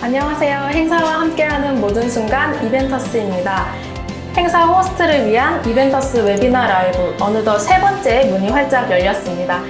안녕하세요. 행사와 함께하는 모든 순간 이벤터스입니다. 행사 호스트를 위한 이벤터스 웨비나 라이브 어느덧 세 번째 문이 활짝 열렸습니다.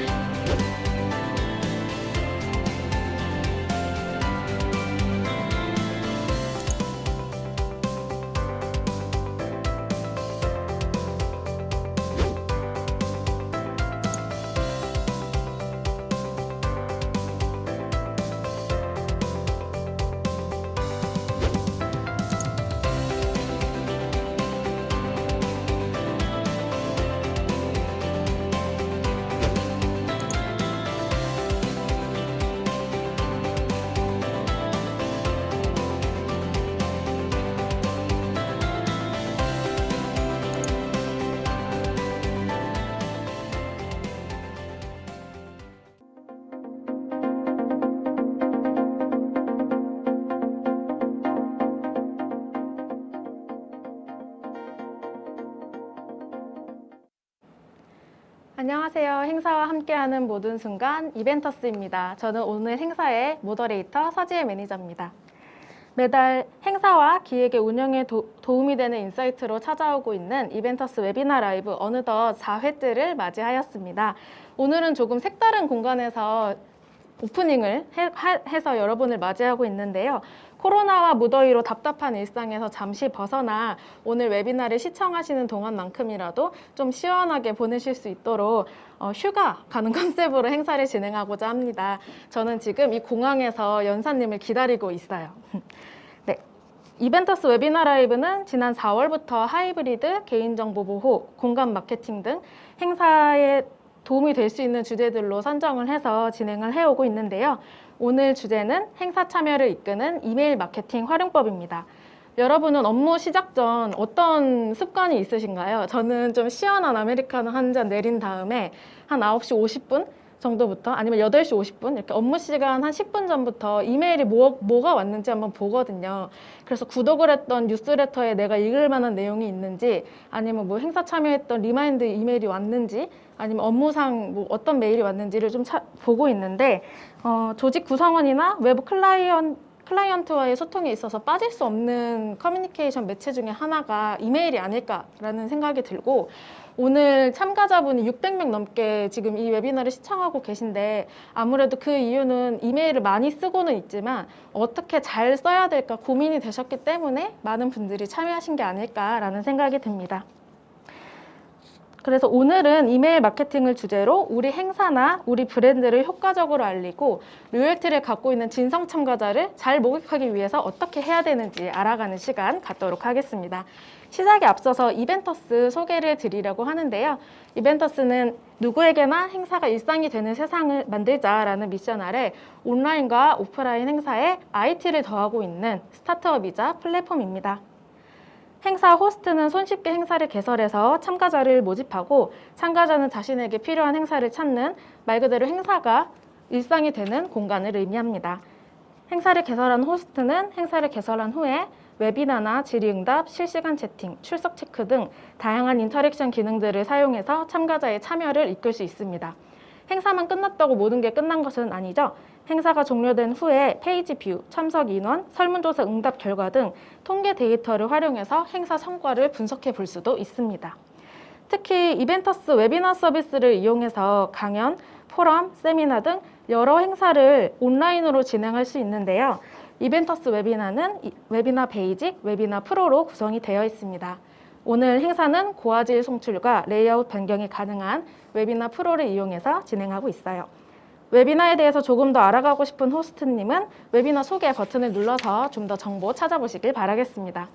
안녕하세요. 행사와 함께하는 모든 순간 이벤터스입니다. 저는 오늘 행사의 모더레이터 서지혜 매니저입니다. 매달 행사와 기획의 운영에 도움이 되는 인사이트로 찾아오고 있는 이벤터스 웨비나 라이브 어느덧 4회째를 맞이하였습니다. 오늘은 조금 색다른 공간에서 오프닝을 해서 여러분을 맞이하고 있는데요. 코로나와 무더위로 답답한 일상에서 잠시 벗어나 오늘 웨비나를 시청하시는 동안만큼이라도 좀 시원하게 보내실 수 있도록 휴가 가는 컨셉으로 행사를 진행하고자 합니다. 저는 지금 이 공항에서 연사님을 기다리고 있어요. 네, 이벤터스 웨비나 라이브는 지난 4월부터 하이브리드, 개인정보 보호, 공간 마케팅 등 행사에 도움이 될 수 있는 주제들로 선정을 해서 진행을 해오고 있는데요. 오늘 주제는 행사 참여를 이끄는 이메일 마케팅 활용법입니다. 여러분은 업무 시작 전 어떤 습관이 있으신가요? 저는 좀 시원한 아메리카노 한 잔 내린 다음에 한 9시 50분 정도부터 아니면 8시 50분 이렇게 업무 시간 한 10분 전부터 이메일이 뭐가 왔는지 한번 보거든요. 그래서 구독을 했던 뉴스레터에 내가 읽을 만한 내용이 있는지 아니면 뭐 행사 참여했던 리마인드 이메일이 왔는지 아니면 업무상 뭐 어떤 메일이 왔는지를 좀 보고 있는데 조직 구성원이나 외부 클라이언트와의 소통에 있어서 빠질 수 없는 커뮤니케이션 매체 중에 하나가 이메일이 아닐까라는 생각이 들고 오늘 참가자분이 600명 넘게 지금 이 웨비나를 시청하고 계신데 아무래도 그 이유는 이메일을 많이 쓰고는 있지만 어떻게 잘 써야 될까 고민이 되셨기 때문에 많은 분들이 참여하신 게 아닐까라는 생각이 듭니다. 그래서 오늘은 이메일 마케팅을 주제로 우리 행사나 우리 브랜드를 효과적으로 알리고 로열티를 갖고 있는 진성 참가자를 잘 목격하기 위해서 어떻게 해야 되는지 알아가는 시간 갖도록 하겠습니다. 시작에 앞서서 이벤터스 소개를 드리려고 하는데요. 이벤터스는 누구에게나 행사가 일상이 되는 세상을 만들자라는 미션 아래 온라인과 오프라인 행사에 IT를 더하고 있는 스타트업이자 플랫폼입니다. 행사 호스트는 손쉽게 행사를 개설해서 참가자를 모집하고 참가자는 자신에게 필요한 행사를 찾는 말 그대로 행사가 일상이 되는 공간을 의미합니다. 행사를 개설한 호스트는 행사를 개설한 후에 웨비나나 질의응답, 실시간 채팅, 출석 체크 등 다양한 인터랙션 기능들을 사용해서 참가자의 참여를 이끌 수 있습니다. 행사만 끝났다고 모든 게 끝난 것은 아니죠. 행사가 종료된 후에 페이지 뷰, 참석 인원, 설문조사 응답 결과 등 통계 데이터를 활용해서 행사 성과를 분석해 볼 수도 있습니다. 특히 이벤터스 웨비나 서비스를 이용해서 강연, 포럼, 세미나 등 여러 행사를 온라인으로 진행할 수 있는데요. 이벤터스 웨비나는 웨비나 베이직, 웨비나 프로로 구성이 되어 있습니다. 오늘 행사는 고화질 송출과 레이아웃 변경이 가능한 웨비나 프로를 이용해서 진행하고 있어요. 웨비나에 대해서 조금 더 알아가고 싶은 호스트님은 웨비나 소개 버튼을 눌러서 좀 더 정보 찾아보시길 바라겠습니다.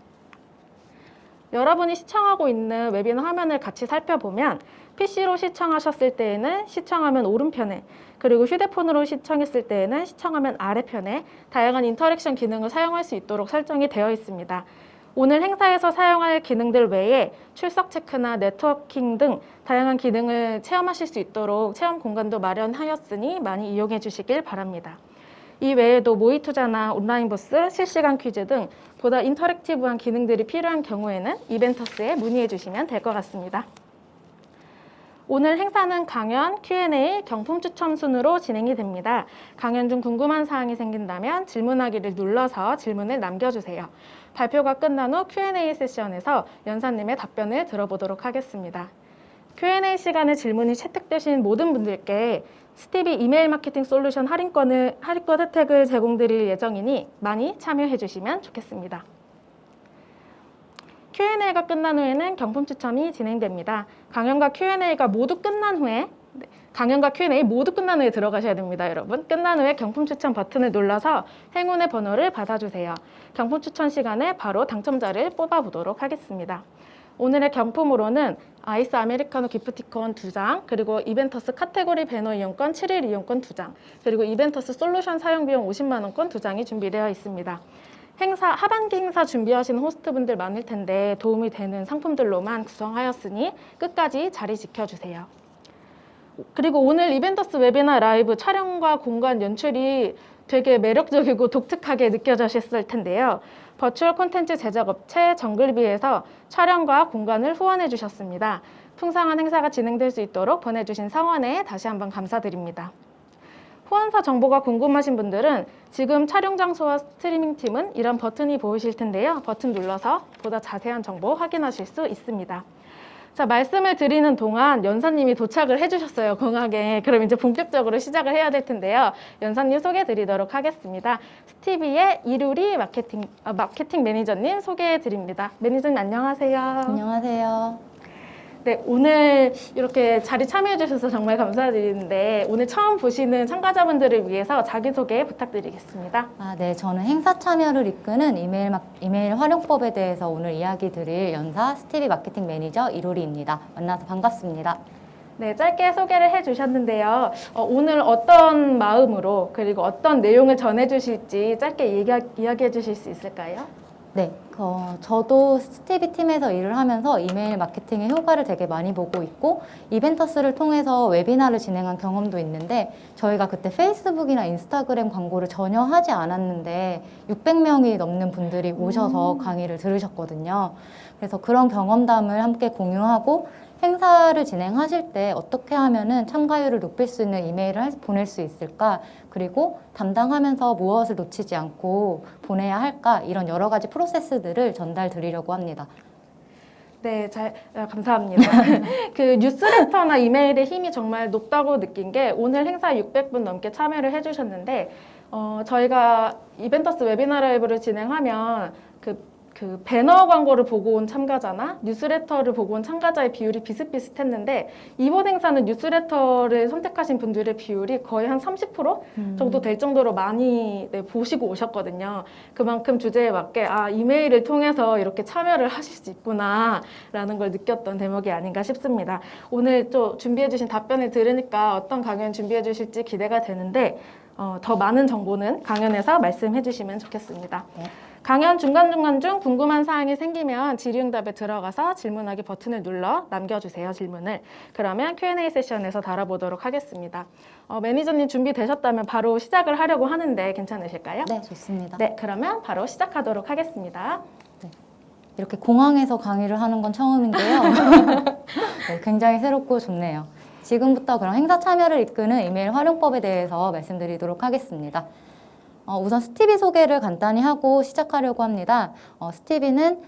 여러분이 시청하고 있는 웨비나 화면을 같이 살펴보면 PC로 시청하셨을 때에는 시청화면 오른편에 그리고 휴대폰으로 시청했을 때에는 시청화면 아래편에 다양한 인터랙션 기능을 사용할 수 있도록 설정이 되어 있습니다. 오늘 행사에서 사용할 기능들 외에 출석 체크나 네트워킹 등 다양한 기능을 체험하실 수 있도록 체험 공간도 마련하였으니 많이 이용해 주시길 바랍니다. 이 외에도 모의 투자나 온라인 부스, 실시간 퀴즈 등 보다 인터랙티브한 기능들이 필요한 경우에는 이벤터스에 문의해 주시면 될 것 같습니다. 오늘 행사는 강연, Q&A, 경품 추첨 순으로 진행이 됩니다. 강연 중 궁금한 사항이 생긴다면 질문하기를 눌러서 질문을 남겨주세요. 발표가 끝난 후 Q&A 세션에서 연사님의 답변을 들어보도록 하겠습니다. Q&A 시간에 질문이 채택되신 모든 분들께 스티비 이메일 마케팅 솔루션 할인권 혜택을 제공드릴 예정이니 많이 참여해 주시면 좋겠습니다. Q&A가 끝난 후에는 경품 추첨이 진행됩니다. 강연과 Q&A 모두 끝난 후에 들어가셔야 됩니다, 여러분. 끝난 후에 경품 추첨 버튼을 눌러서 행운의 번호를 받아주세요. 경품 추첨 시간에 바로 당첨자를 뽑아보도록 하겠습니다. 오늘의 경품으로는 아이스 아메리카노 기프티콘 2장, 그리고 이벤터스 카테고리 배너 이용권 7일 이용권 2장, 그리고 이벤터스 솔루션 사용 비용 50만 원권 2장이 준비되어 있습니다. 하반기 행사 준비하시는 호스트분들 많을 텐데 도움이 되는 상품들로만 구성하였으니 끝까지 자리 지켜주세요. 그리고 오늘 이벤터스 웨비나 라이브 촬영과 공간 연출이 되게 매력적이고 독특하게 느껴지셨을 텐데요. 버추얼 콘텐츠 제작업체 정글비에서 촬영과 공간을 후원해 주셨습니다. 풍성한 행사가 진행될 수 있도록 보내주신 성원에 다시 한번 감사드립니다. 후원사 정보가 궁금하신 분들은 지금 촬영 장소와 스트리밍 팀은 이런 버튼이 보이실 텐데요. 버튼 눌러서 보다 자세한 정보 확인하실 수 있습니다. 자, 말씀을 드리는 동안 연사님이 도착을 해주셨어요, 공항에. 그럼 이제 본격적으로 시작을 해야 될 텐데요. 연사님 소개해 드리도록 하겠습니다. 스티비의 이루리 마케팅 매니저님 소개해 드립니다. 매니저님 안녕하세요. 안녕하세요. 네, 오늘 이렇게 자리 참여해 주셔서 정말 감사드리는데 오늘 처음 보시는 참가자분들을 위해서 자기소개 부탁드리겠습니다. 네, 저는 행사 참여를 이끄는 이메일 활용법에 대해서 오늘 이야기 드릴 연사 스티비 마케팅 매니저 이루리입니다. 만나서 반갑습니다. 네, 짧게 소개를 해주셨는데요. 오늘 어떤 마음으로 그리고 어떤 내용을 전해주실지 짧게 이야기해 주실 수 있을까요? 네, 저도 스티비 팀에서 일을 하면서 이메일 마케팅의 효과를 되게 많이 보고 있고 이벤터스를 통해서 웨비나를 진행한 경험도 있는데 저희가 그때 페이스북이나 인스타그램 광고를 전혀 하지 않았는데 600명이 넘는 분들이 오셔서 강의를 들으셨거든요. 그래서 그런 경험담을 함께 공유하고 행사를 진행하실 때 어떻게 하면은 참가율을 높일 수 있는 이메일을 보낼 수 있을까? 그리고 담당하면서 무엇을 놓치지 않고 보내야 할까? 이런 여러 가지 프로세스들을 전달 드리려고 합니다. 네, 감사합니다. 그 뉴스레터나 이메일의 힘이 정말 높다고 느낀 게 오늘 행사에 600분 넘게 참여를 해주셨는데 저희가 이벤터스 웨비나 라이브를 진행하면 그 배너 광고를 보고 온 참가자나 뉴스레터를 보고 온 참가자의 비율이 비슷비슷했는데 이번 행사는 뉴스레터를 선택하신 분들의 비율이 거의 한 30% 정도 될 정도로 많이 보시고 오셨거든요. 그만큼 주제에 맞게 이메일을 통해서 이렇게 참여를 하실 수 있구나 라는 걸 느꼈던 대목이 아닌가 싶습니다. 오늘 또 준비해 주신 답변을 들으니까 어떤 강연 준비해 주실지 기대가 되는데 더 많은 정보는 강연에서 말씀해 주시면 좋겠습니다. 네. 강연 중간중간 중 궁금한 사항이 생기면 질의응답에 들어가서 질문하기 버튼을 눌러 남겨주세요, 질문을. 그러면 Q&A 세션에서 다뤄보도록 하겠습니다. 매니저님 준비되셨다면 바로 시작을 하려고 하는데 괜찮으실까요? 네, 좋습니다. 네, 그러면 바로 시작하도록 하겠습니다. 네. 이렇게 공항에서 강의를 하는 건 처음인데요. 네, 굉장히 새롭고 좋네요. 지금부터 그럼 행사 참여를 이끄는 이메일 활용법에 대해서 말씀드리도록 하겠습니다. 우선 스티비 소개를 간단히 하고 시작하려고 합니다. 스티비는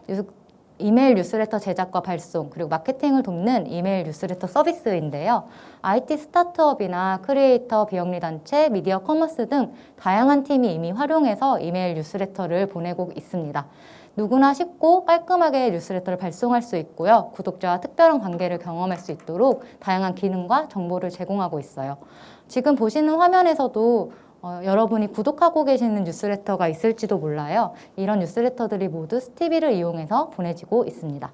이메일 뉴스레터 제작과 발송, 그리고 마케팅을 돕는 이메일 뉴스레터 서비스인데요. IT 스타트업이나 크리에이터, 비영리 단체, 미디어 커머스 등 다양한 팀이 이미 활용해서 이메일 뉴스레터를 보내고 있습니다. 누구나 쉽고 깔끔하게 뉴스레터를 발송할 수 있고요. 구독자와 특별한 관계를 경험할 수 있도록 다양한 기능과 정보를 제공하고 있어요. 지금 보시는 화면에서도 여러분이 구독하고 계시는 뉴스레터가 있을지도 몰라요. 이런 뉴스레터들이 모두 스티비를 이용해서 보내지고 있습니다.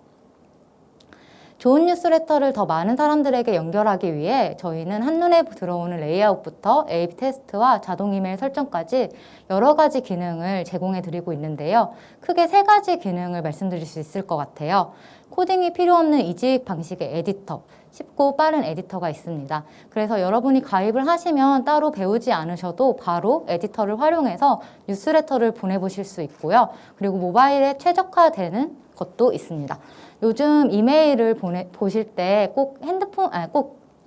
좋은 뉴스레터를 더 많은 사람들에게 연결하기 위해 저희는 한눈에 들어오는 레이아웃부터 A/B 테스트와 자동 이메일 설정까지 여러 가지 기능을 제공해 드리고 있는데요. 크게 3가지 기능을 말씀드릴 수 있을 것 같아요. 코딩이 필요 없는 이직 방식의 에디터, 쉽고 빠른 에디터가 있습니다. 그래서 여러분이 가입을 하시면 따로 배우지 않으셔도 바로 에디터를 활용해서 뉴스레터를 보내보실 수 있고요. 그리고 모바일에 최적화되는 것도 있습니다. 요즘 이메일을 보실 때 꼭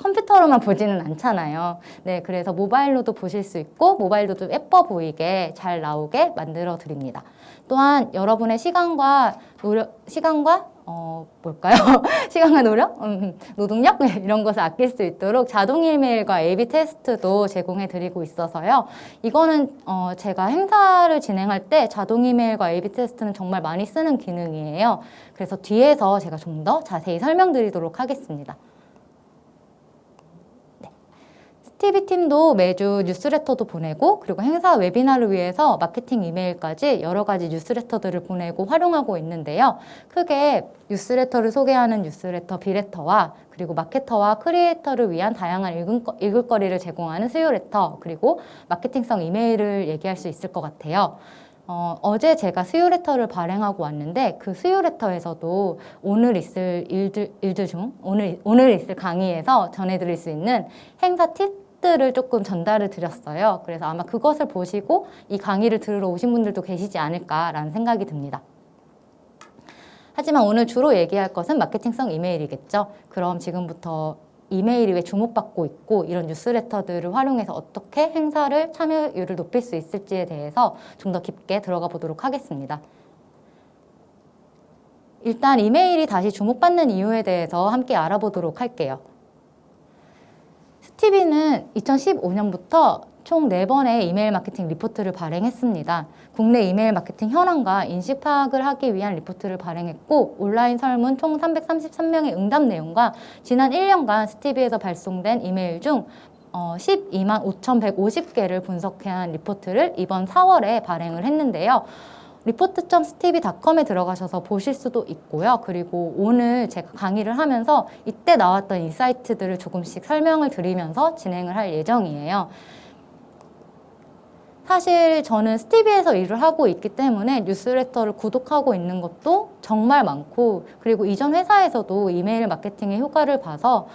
컴퓨터로만 보지는 않잖아요. 네, 그래서 모바일로도 보실 수 있고 모바일도 좀 예뻐 보이게 잘 나오게 만들어 드립니다. 또한 여러분의 시간과 뭘까요? 시간과 노동력? 네, 이런 것을 아낄 수 있도록 자동 이메일과 A/B 테스트도 제공해 드리고 있어서요. 이거는 제가 행사를 진행할 때 자동 이메일과 A/B 테스트는 정말 많이 쓰는 기능이에요. 그래서 뒤에서 제가 좀 더 자세히 설명드리도록 하겠습니다. TV 팀도 매주 뉴스레터도 보내고 그리고 행사 웨비나를 위해서 마케팅 이메일까지 여러 가지 뉴스레터들을 보내고 활용하고 있는데요. 크게 뉴스레터를 소개하는 뉴스레터 비레터와 그리고 마케터와 크리에이터를 위한 다양한 읽을거리를 제공하는 수요레터 그리고 마케팅성 이메일을 얘기할 수 있을 것 같아요. 어제 제가 수요레터를 발행하고 왔는데 그 수요레터에서도 오늘 있을 일들 중 오늘 있을 강의에서 전해드릴 수 있는 행사 팁들을 조금 전달을 드렸어요. 그래서 아마 그것을 보시고 이 강의를 들으러 오신 분들도 계시지 않을까라는 생각이 듭니다. 하지만 오늘 주로 얘기할 것은 마케팅성 이메일이겠죠. 그럼 지금부터 이메일이 왜 주목받고 있고 이런 뉴스레터들을 활용해서 어떻게 행사를 참여율을 높일 수 있을지에 대해서 좀 더 깊게 들어가 보도록 하겠습니다. 일단 이메일이 다시 주목받는 이유에 대해서 함께 알아보도록 할게요. 스티비는 2015년부터 총 4번의 이메일 마케팅 리포트를 발행했습니다. 국내 이메일 마케팅 현황과 인식 파악을 하기 위한 리포트를 발행했고 온라인 설문 총 333명의 응답 내용과 지난 1년간 스티비에서 발송된 이메일 중 12만 5,150개를 분석한 리포트를 이번 4월에 발행을 했는데요. report.stevie.com에 들어가셔서 보실 수도 있고요. 그리고 오늘 제가 강의를 하면서 이때 나왔던 인사이트들을 조금씩 설명을 드리면서 진행을 할 예정이에요. 사실 저는 스티비에서 일을 하고 있기 때문에 뉴스레터를 구독하고 있는 것도 정말 많고 그리고 이전 회사에서도 이메일 마케팅의 효과를 봐서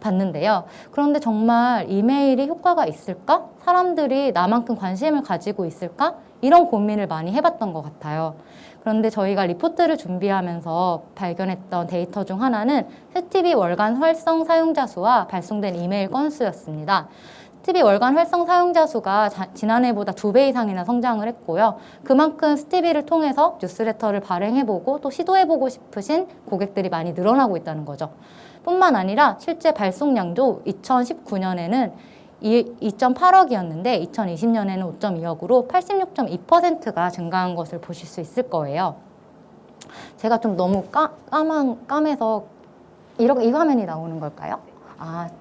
봤는데요. 그런데 정말 이메일이 효과가 있을까? 사람들이 나만큼 관심을 가지고 있을까? 이런 고민을 많이 해봤던 것 같아요. 그런데 저희가 리포트를 준비하면서 발견했던 데이터 중 하나는 스티비 월간 활성 사용자 수와 발송된 이메일 건수였습니다. 스티비 월간 활성 사용자 수가 지난해보다 2배 이상이나 성장을 했고요. 그만큼 스티비를 통해서 뉴스레터를 발행해보고 또 시도해보고 싶으신 고객들이 많이 늘어나고 있다는 거죠. 뿐만 아니라 실제 발송량도 2019년에는 2.8억이었는데 2020년에는 5.2억으로 86.2%가 증가한 것을 보실 수 있을 거예요. 제가 좀 너무 까매서 이 화면이 나오는 걸까요?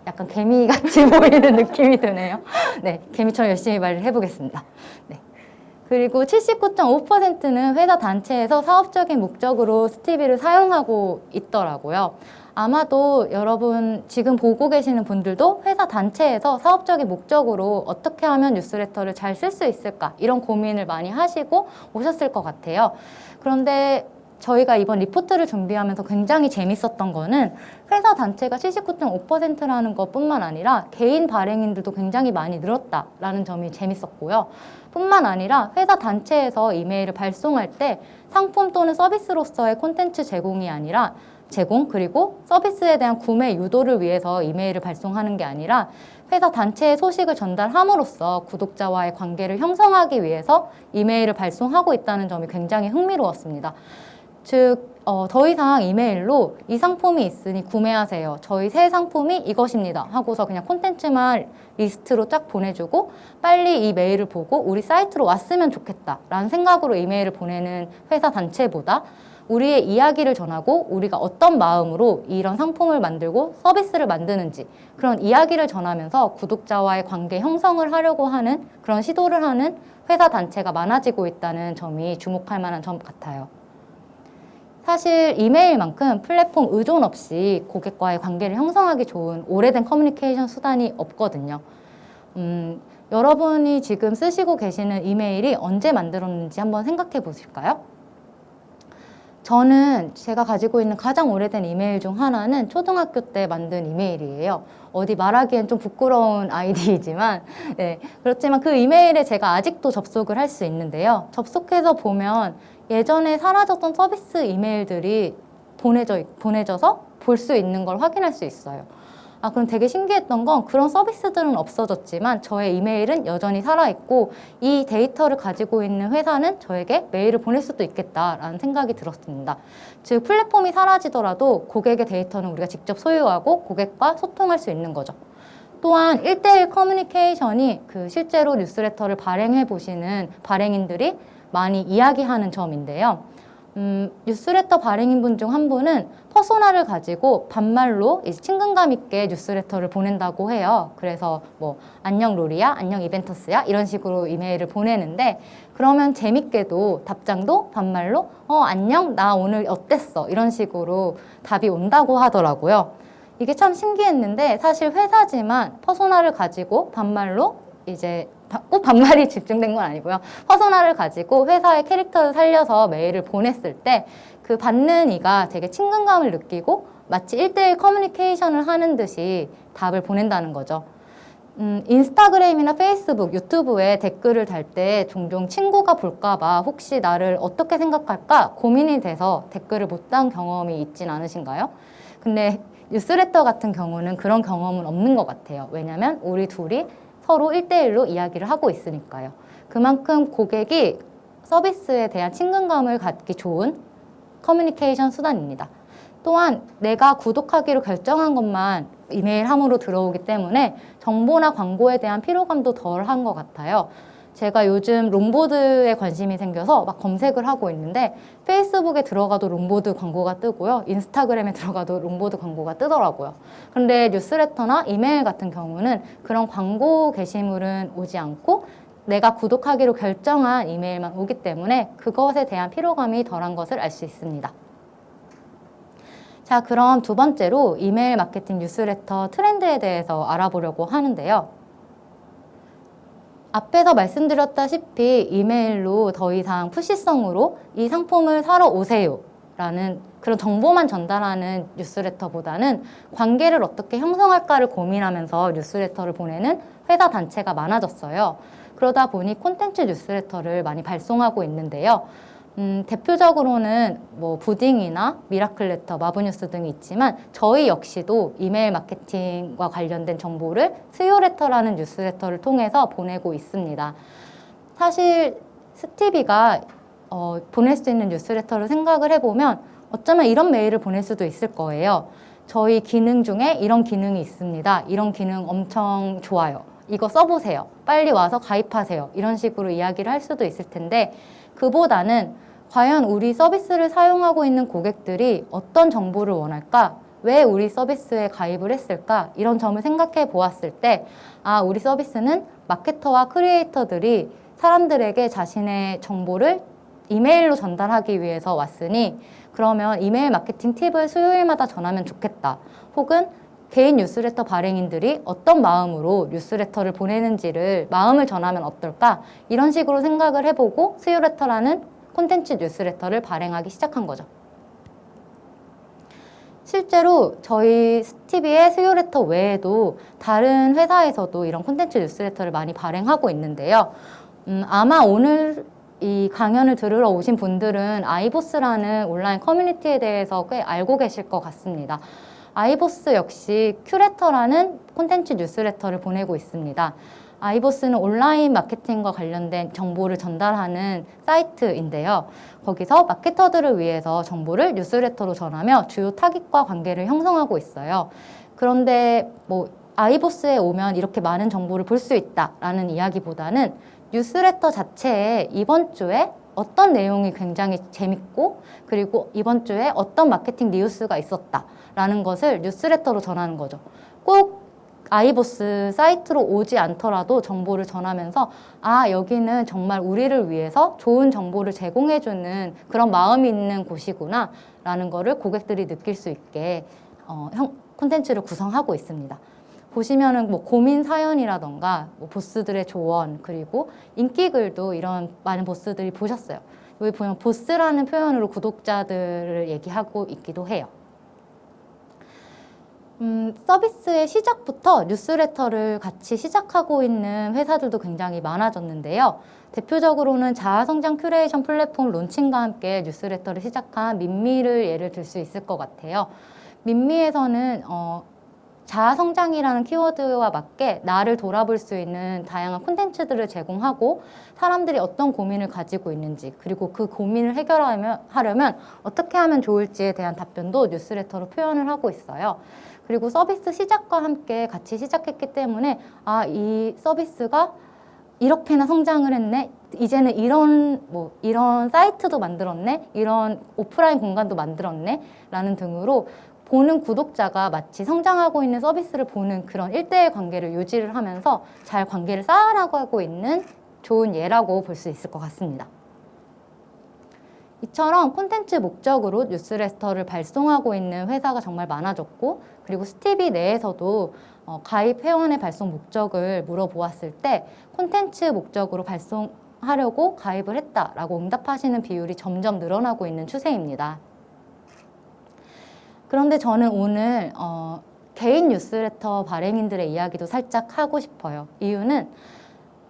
약간 개미같이 보이는 느낌이 드네요. 네, 개미처럼 열심히 말을 해보겠습니다. 네. 그리고 79.5%는 회사 단체에서 사업적인 목적으로 스티비를 사용하고 있더라고요. 아마도 여러분 지금 보고 계시는 분들도 회사 단체에서 사업적인 목적으로 어떻게 하면 뉴스레터를 잘 쓸 수 있을까 이런 고민을 많이 하시고 오셨을 것 같아요. 그런데 저희가 이번 리포트를 준비하면서 굉장히 재밌었던 거는 회사 단체가 79.5%라는 것뿐만 아니라 개인 발행인들도 굉장히 많이 늘었다라는 점이 재밌었고요. 뿐만 아니라 회사 단체에서 이메일을 발송할 때 상품 또는 서비스로서의 콘텐츠 제공이 아니라 그리고 서비스에 대한 구매 유도를 위해서 이메일을 발송하는 게 아니라 회사 단체의 소식을 전달함으로써 구독자와의 관계를 형성하기 위해서 이메일을 발송하고 있다는 점이 굉장히 흥미로웠습니다. 즉, 더 이상 이메일로 이 상품이 있으니 구매하세요. 저희 새 상품이 이것입니다. 하고서 그냥 콘텐츠만 리스트로 쫙 보내주고 빨리 이 메일을 보고 우리 사이트로 왔으면 좋겠다 라는 생각으로 이메일을 보내는 회사 단체보다 우리의 이야기를 전하고 우리가 어떤 마음으로 이런 상품을 만들고 서비스를 만드는지 그런 이야기를 전하면서 구독자와의 관계 형성을 하려고 하는 그런 시도를 하는 회사 단체가 많아지고 있다는 점이 주목할 만한 점 같아요. 사실 이메일만큼 플랫폼 의존 없이 고객과의 관계를 형성하기 좋은 오래된 커뮤니케이션 수단이 없거든요. 여러분이 지금 쓰시고 계시는 이메일이 언제 만들었는지 한번 생각해 보실까요? 저는 제가 가지고 있는 가장 오래된 이메일 중 하나는 초등학교 때 만든 이메일이에요. 어디 말하기엔 좀 부끄러운 아이디이지만 네, 그렇지만 그 이메일에 제가 아직도 접속을 할 수 있는데요. 접속해서 보면 예전에 사라졌던 서비스 이메일들이 보내져서 볼 수 있는 걸 확인할 수 있어요. 그럼 되게 신기했던 건 그런 서비스들은 없어졌지만 저의 이메일은 여전히 살아있고 이 데이터를 가지고 있는 회사는 저에게 메일을 보낼 수도 있겠다라는 생각이 들었습니다. 즉 플랫폼이 사라지더라도 고객의 데이터는 우리가 직접 소유하고 고객과 소통할 수 있는 거죠. 또한 1대1 커뮤니케이션이 실제로 뉴스레터를 발행해 보시는 발행인들이 많이 이야기하는 점인데요. 뉴스레터 발행인분 중 한 분은 퍼소나를 가지고 반말로 친근감 있게 뉴스레터를 보낸다고 해요. 그래서 뭐 안녕 로리야, 안녕 이벤터스야 이런 식으로 이메일을 보내는데 그러면 재밌게도 답장도 반말로 안녕 나 오늘 어땠어 이런 식으로 답이 온다고 하더라고요. 이게 참 신기했는데 사실 회사지만 퍼소나를 가지고 반말로 꼭 반말이 집중된 건 아니고요. 퍼소나를 가지고 회사의 캐릭터를 살려서 메일을 보냈을 때 그 받는 이가 되게 친근감을 느끼고 마치 1대1 커뮤니케이션을 하는 듯이 답을 보낸다는 거죠. 인스타그램이나 페이스북, 유튜브에 댓글을 달 때 종종 친구가 볼까봐 혹시 나를 어떻게 생각할까 고민이 돼서 댓글을 못 단 경험이 있진 않으신가요? 근데 뉴스레터 같은 경우는 그런 경험은 없는 것 같아요. 왜냐면 우리 둘이 서로 1대1로 이야기를 하고 있으니까요. 그만큼 고객이 서비스에 대한 친근감을 갖기 좋은 커뮤니케이션 수단입니다. 또한 내가 구독하기로 결정한 것만 이메일 함으로 들어오기 때문에 정보나 광고에 대한 피로감도 덜한 것 같아요. 제가 요즘 롱보드에 관심이 생겨서 막 검색을 하고 있는데 페이스북에 들어가도 롱보드 광고가 뜨고요. 인스타그램에 들어가도 롱보드 광고가 뜨더라고요. 그런데 뉴스레터나 이메일 같은 경우는 그런 광고 게시물은 오지 않고 내가 구독하기로 결정한 이메일만 오기 때문에 그것에 대한 피로감이 덜한 것을 알 수 있습니다. 자, 그럼 두 번째로 이메일 마케팅 뉴스레터 트렌드에 대해서 알아보려고 하는데요. 앞에서 말씀드렸다시피 이메일로 더 이상 푸시성으로 이 상품을 사러 오세요 라는 그런 정보만 전달하는 뉴스레터보다는 관계를 어떻게 형성할까를 고민하면서 뉴스레터를 보내는 회사 단체가 많아졌어요. 그러다 보니 콘텐츠 뉴스레터를 많이 발송하고 있는데요. 대표적으로는 뭐 부딩이나 미라클레터, 마브뉴스 등이 있지만 저희 역시도 이메일 마케팅과 관련된 정보를 수요레터라는 뉴스레터를 통해서 보내고 있습니다. 사실 스티비가 보낼 수 있는 뉴스레터를 생각을 해보면 어쩌면 이런 메일을 보낼 수도 있을 거예요. 저희 기능 중에 이런 기능이 있습니다. 이런 기능 엄청 좋아요. 이거 써보세요. 빨리 와서 가입하세요. 이런 식으로 이야기를 할 수도 있을 텐데 그보다는 과연 우리 서비스를 사용하고 있는 고객들이 어떤 정보를 원할까? 왜 우리 서비스에 가입을 했을까? 이런 점을 생각해 보았을 때 우리 서비스는 마케터와 크리에이터들이 사람들에게 자신의 정보를 이메일로 전달하기 위해서 왔으니 그러면 이메일 마케팅 팁을 수요일마다 전하면 좋겠다. 혹은 개인 뉴스레터 발행인들이 어떤 마음으로 뉴스레터를 보내는지를 마음을 전하면 어떨까? 이런 식으로 생각을 해보고 수요레터라는 콘텐츠 뉴스레터를 발행하기 시작한 거죠. 실제로 저희 스티비의 수요레터 외에도 다른 회사에서도 이런 콘텐츠 뉴스레터를 많이 발행하고 있는데요. 아마 오늘 이 강연을 들으러 오신 분들은 아이보스라는 온라인 커뮤니티에 대해서 꽤 알고 계실 것 같습니다. 아이보스 역시 큐레터라는 콘텐츠 뉴스레터를 보내고 있습니다. 아이보스는 온라인 마케팅과 관련된 정보를 전달하는 사이트인데요. 거기서 마케터들을 위해서 정보를 뉴스레터로 전하며 주요 타깃과 관계를 형성하고 있어요. 그런데 뭐 아이보스에 오면 이렇게 많은 정보를 볼 수 있다라는 이야기보다는 뉴스레터 자체에 이번 주에 어떤 내용이 굉장히 재밌고 그리고 이번 주에 어떤 마케팅 뉴스가 있었다라는 것을 뉴스레터로 전하는 거죠. 꼭 아이보스 사이트로 오지 않더라도 정보를 전하면서 여기는 정말 우리를 위해서 좋은 정보를 제공해주는 그런 마음이 있는 곳이구나 라는 거를 고객들이 느낄 수 있게 콘텐츠를 구성하고 있습니다. 보시면은 뭐 고민 사연이라던가 뭐 보스들의 조언 그리고 인기글도 이런 많은 보스들이 보셨어요. 여기 보면 보스라는 표현으로 구독자들을 얘기하고 있기도 해요. 서비스의 시작부터 뉴스레터를 같이 시작하고 있는 회사들도 굉장히 많아졌는데요. 대표적으로는 자아성장 큐레이션 플랫폼 론칭과 함께 뉴스레터를 시작한 민미를 예를 들 수 있을 것 같아요. 민미에서는 자아 성장이라는 키워드와 맞게 나를 돌아볼 수 있는 다양한 콘텐츠들을 제공하고 사람들이 어떤 고민을 가지고 있는지 그리고 그 고민을 해결하려면 어떻게 하면 좋을지에 대한 답변도 뉴스레터로 표현을 하고 있어요. 그리고 서비스 시작과 함께 같이 시작했기 때문에 이 서비스가 이렇게나 성장을 했네. 이제는 이런 사이트도 만들었네. 이런 오프라인 공간도 만들었네. 라는 등으로 보는 구독자가 마치 성장하고 있는 서비스를 보는 그런 1대1 관계를 유지를 하면서 잘 관계를 쌓아나가고 있는 좋은 예라고 볼 수 있을 것 같습니다. 이처럼 콘텐츠 목적으로 뉴스레터를 발송하고 있는 회사가 정말 많아졌고 그리고 스티비 내에서도 가입 회원의 발송 목적을 물어보았을 때 콘텐츠 목적으로 발송하려고 가입을 했다라고 응답하시는 비율이 점점 늘어나고 있는 추세입니다. 그런데 저는 오늘 개인 뉴스레터 발행인들의 이야기도 살짝 하고 싶어요. 이유는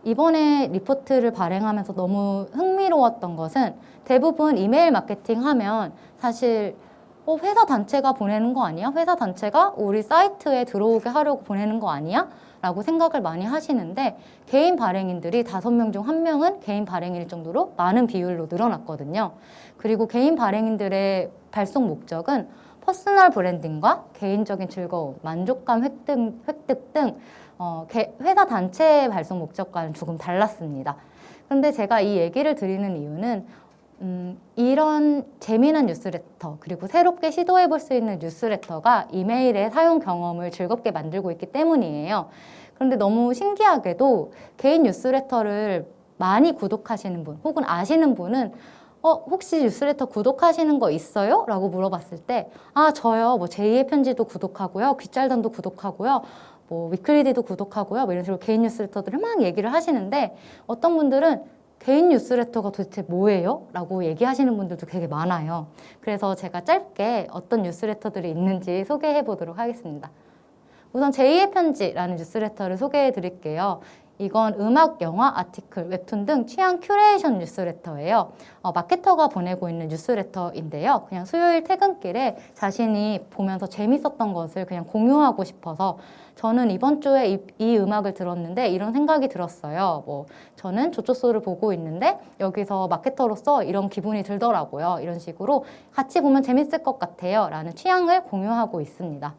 이번에 리포트를 발행하면서 너무 흥미로웠던 것은 대부분 이메일 마케팅 하면 사실 회사 단체가 보내는 거 아니야? 회사 단체가 우리 사이트에 들어오게 하려고 보내는 거 아니야? 라고 생각을 많이 하시는데 개인 발행인들이 5명 중 1명은 개인 발행일 정도로 많은 비율로 늘어났거든요. 그리고 개인 발행인들의 발송 목적은 퍼스널 브랜딩과 개인적인 즐거움, 만족감 획득 등 회사 단체의 발송 목적과는 조금 달랐습니다. 그런데 제가 이 얘기를 드리는 이유는 이런 재미난 뉴스레터 그리고 새롭게 시도해 볼 수 있는 뉴스레터가 이메일의 사용 경험을 즐겁게 만들고 있기 때문이에요. 그런데 너무 신기하게도 개인 뉴스레터를 많이 구독하시는 분 혹은 아시는 분은 혹시 뉴스레터 구독하시는 거 있어요? 라고 물어봤을 때 저요 제2의 편지도 구독하고요 귀짤단도 구독하고요 위클리디도 구독하고요 이런 식으로 개인 뉴스레터들을 막 얘기를 하시는데 어떤 분들은 개인 뉴스레터가 도대체 뭐예요? 라고 얘기하시는 분들도 되게 많아요. 그래서 제가 짧게 어떤 뉴스레터들이 있는지 소개해 보도록 하겠습니다. 우선 제2의 편지라는 뉴스레터를 소개해 드릴게요. 이건 음악, 영화, 아티클, 웹툰 등 취향 큐레이션 뉴스레터예요. 마케터가 보내고 있는 뉴스레터인데요. 그냥 수요일 퇴근길에 자신이 보면서 재밌었던 것을 그냥 공유하고 싶어서 저는 이번 주에 이 음악을 들었는데 이런 생각이 들었어요. 저는 조조소를 보고 있는데 여기서 마케터로서 이런 기분이 들더라고요. 이런 식으로 같이 보면 재밌을 것 같아요. 라는 취향을 공유하고 있습니다.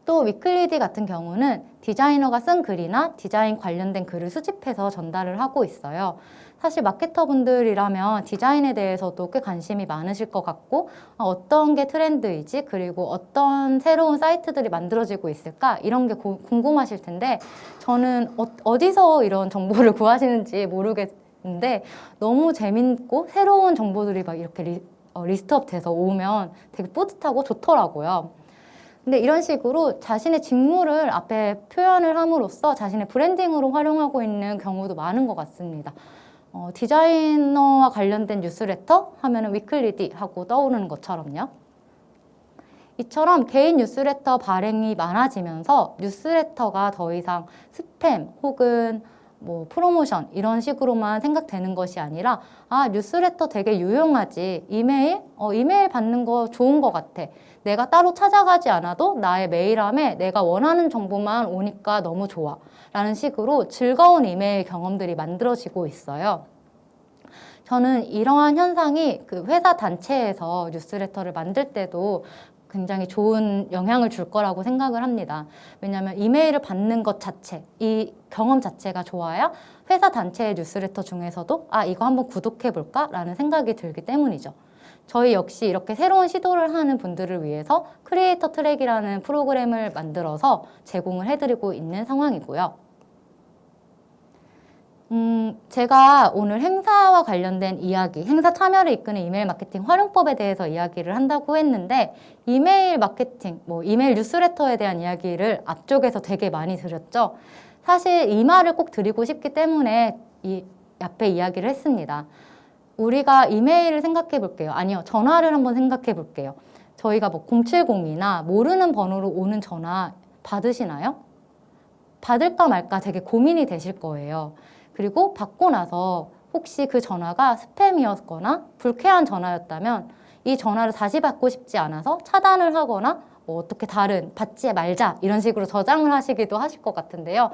또 위클리디 같은 경우는 디자이너가 쓴 글이나 디자인 관련된 글을 수집해서 전달을 하고 있어요. 사실 마케터분들이라면 디자인에 대해서도 꽤 관심이 많으실 것 같고 어떤 게 트렌드이지 그리고 어떤 새로운 사이트들이 만들어지고 있을까 이런 게 궁금하실 텐데 저는 어디서 이런 정보를 구하시는지 모르겠는데 너무 재밌고 새로운 정보들이 막 이렇게 리스트업 돼서 오면 되게 뿌듯하고 좋더라고요. 근데 이런 식으로 자신의 직무를 앞에 표현을 함으로써 자신의 브랜딩으로 활용하고 있는 경우도 많은 것 같습니다. 디자이너와 관련된 뉴스레터 하면은 위클리디 하고 떠오르는 것처럼요. 이처럼 개인 뉴스레터 발행이 많아지면서 뉴스레터가 더 이상 스팸 혹은 프로모션 이런 식으로만 생각되는 것이 아니라 뉴스레터 되게 유용하지 이메일 받는 거 좋은 것 같아 내가 따로 찾아가지 않아도 나의 메일함에 내가 원하는 정보만 오니까 너무 좋아 라는 식으로 즐거운 이메일 경험들이 만들어지고 있어요. 저는 이러한 현상이 그 회사 단체에서 뉴스레터를 만들 때도 굉장히 좋은 영향을 줄 거라고 생각을 합니다. 왜냐하면 이메일을 받는 것 자체, 이 경험 자체가 좋아야 회사 단체의 뉴스레터 중에서도 이거 한번 구독해볼까? 라는 생각이 들기 때문이죠. 저희 역시 이렇게 새로운 시도를 하는 분들을 위해서 크리에이터 트랙이라는 프로그램을 만들어서 제공을 해드리고 있는 상황이고요. 제가 오늘 행사와 관련된 이야기, 행사 참여를 이끄는 이메일 마케팅 활용법에 대해서 이야기를 한다고 했는데 이메일 마케팅, 이메일 뉴스레터에 대한 이야기를 앞쪽에서 되게 많이 드렸죠. 사실 이 말을 꼭 드리고 싶기 때문에 이 앞에 이야기를 했습니다. 우리가 이메일을 생각해 볼게요. 아니요, 전화를 한번 생각해 볼게요. 저희가 070이나 모르는 번호로 오는 전화 받으시나요? 받을까 말까 되게 고민이 되실 거예요. 그리고 받고 나서 혹시 그 전화가 스팸이었거나 불쾌한 전화였다면 이 전화를 다시 받고 싶지 않아서 차단을 하거나 뭐 어떻게 다른 받지 말자 이런 식으로 저장을 하시기도 하실 것 같은데요.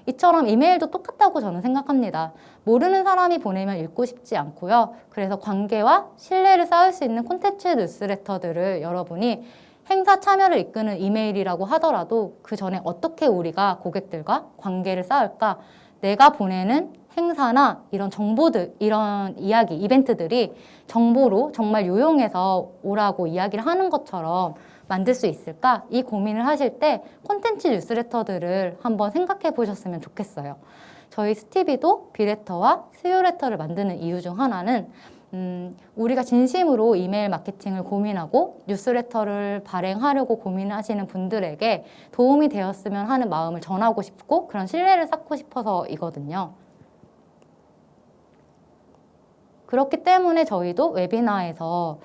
이처럼 이메일도 똑같다고 저는 생각합니다. 모르는 사람이 보내면 읽고 싶지 않고요. 그래서 관계와 신뢰를 쌓을 수 있는 콘텐츠 뉴스레터들을 여러분이 행사 참여를 이끄는 이메일이라고 하더라도 그 전에 어떻게 우리가 고객들과 관계를 쌓을까? 내가 보내는 행사나 이런 정보들, 이런 이야기, 이벤트들이 정보로 정말 유용해서 오라고 이야기를 하는 것처럼 만들 수 있을까? 이 고민을 하실 때 콘텐츠 뉴스레터들을 한번 생각해 보셨으면 좋겠어요. 저희 스티비도 비레터와 수요레터를 만드는 이유 중 하나는 우리가 진심으로 이메일 마케팅을 고민하고 뉴스레터를 발행하려고 고민하시는 분들에게 도움이 되었으면 하는 마음을 전하고 싶고 그런 신뢰를 쌓고 싶어서이거든요. 그렇기 때문에 저희도 웨비나에서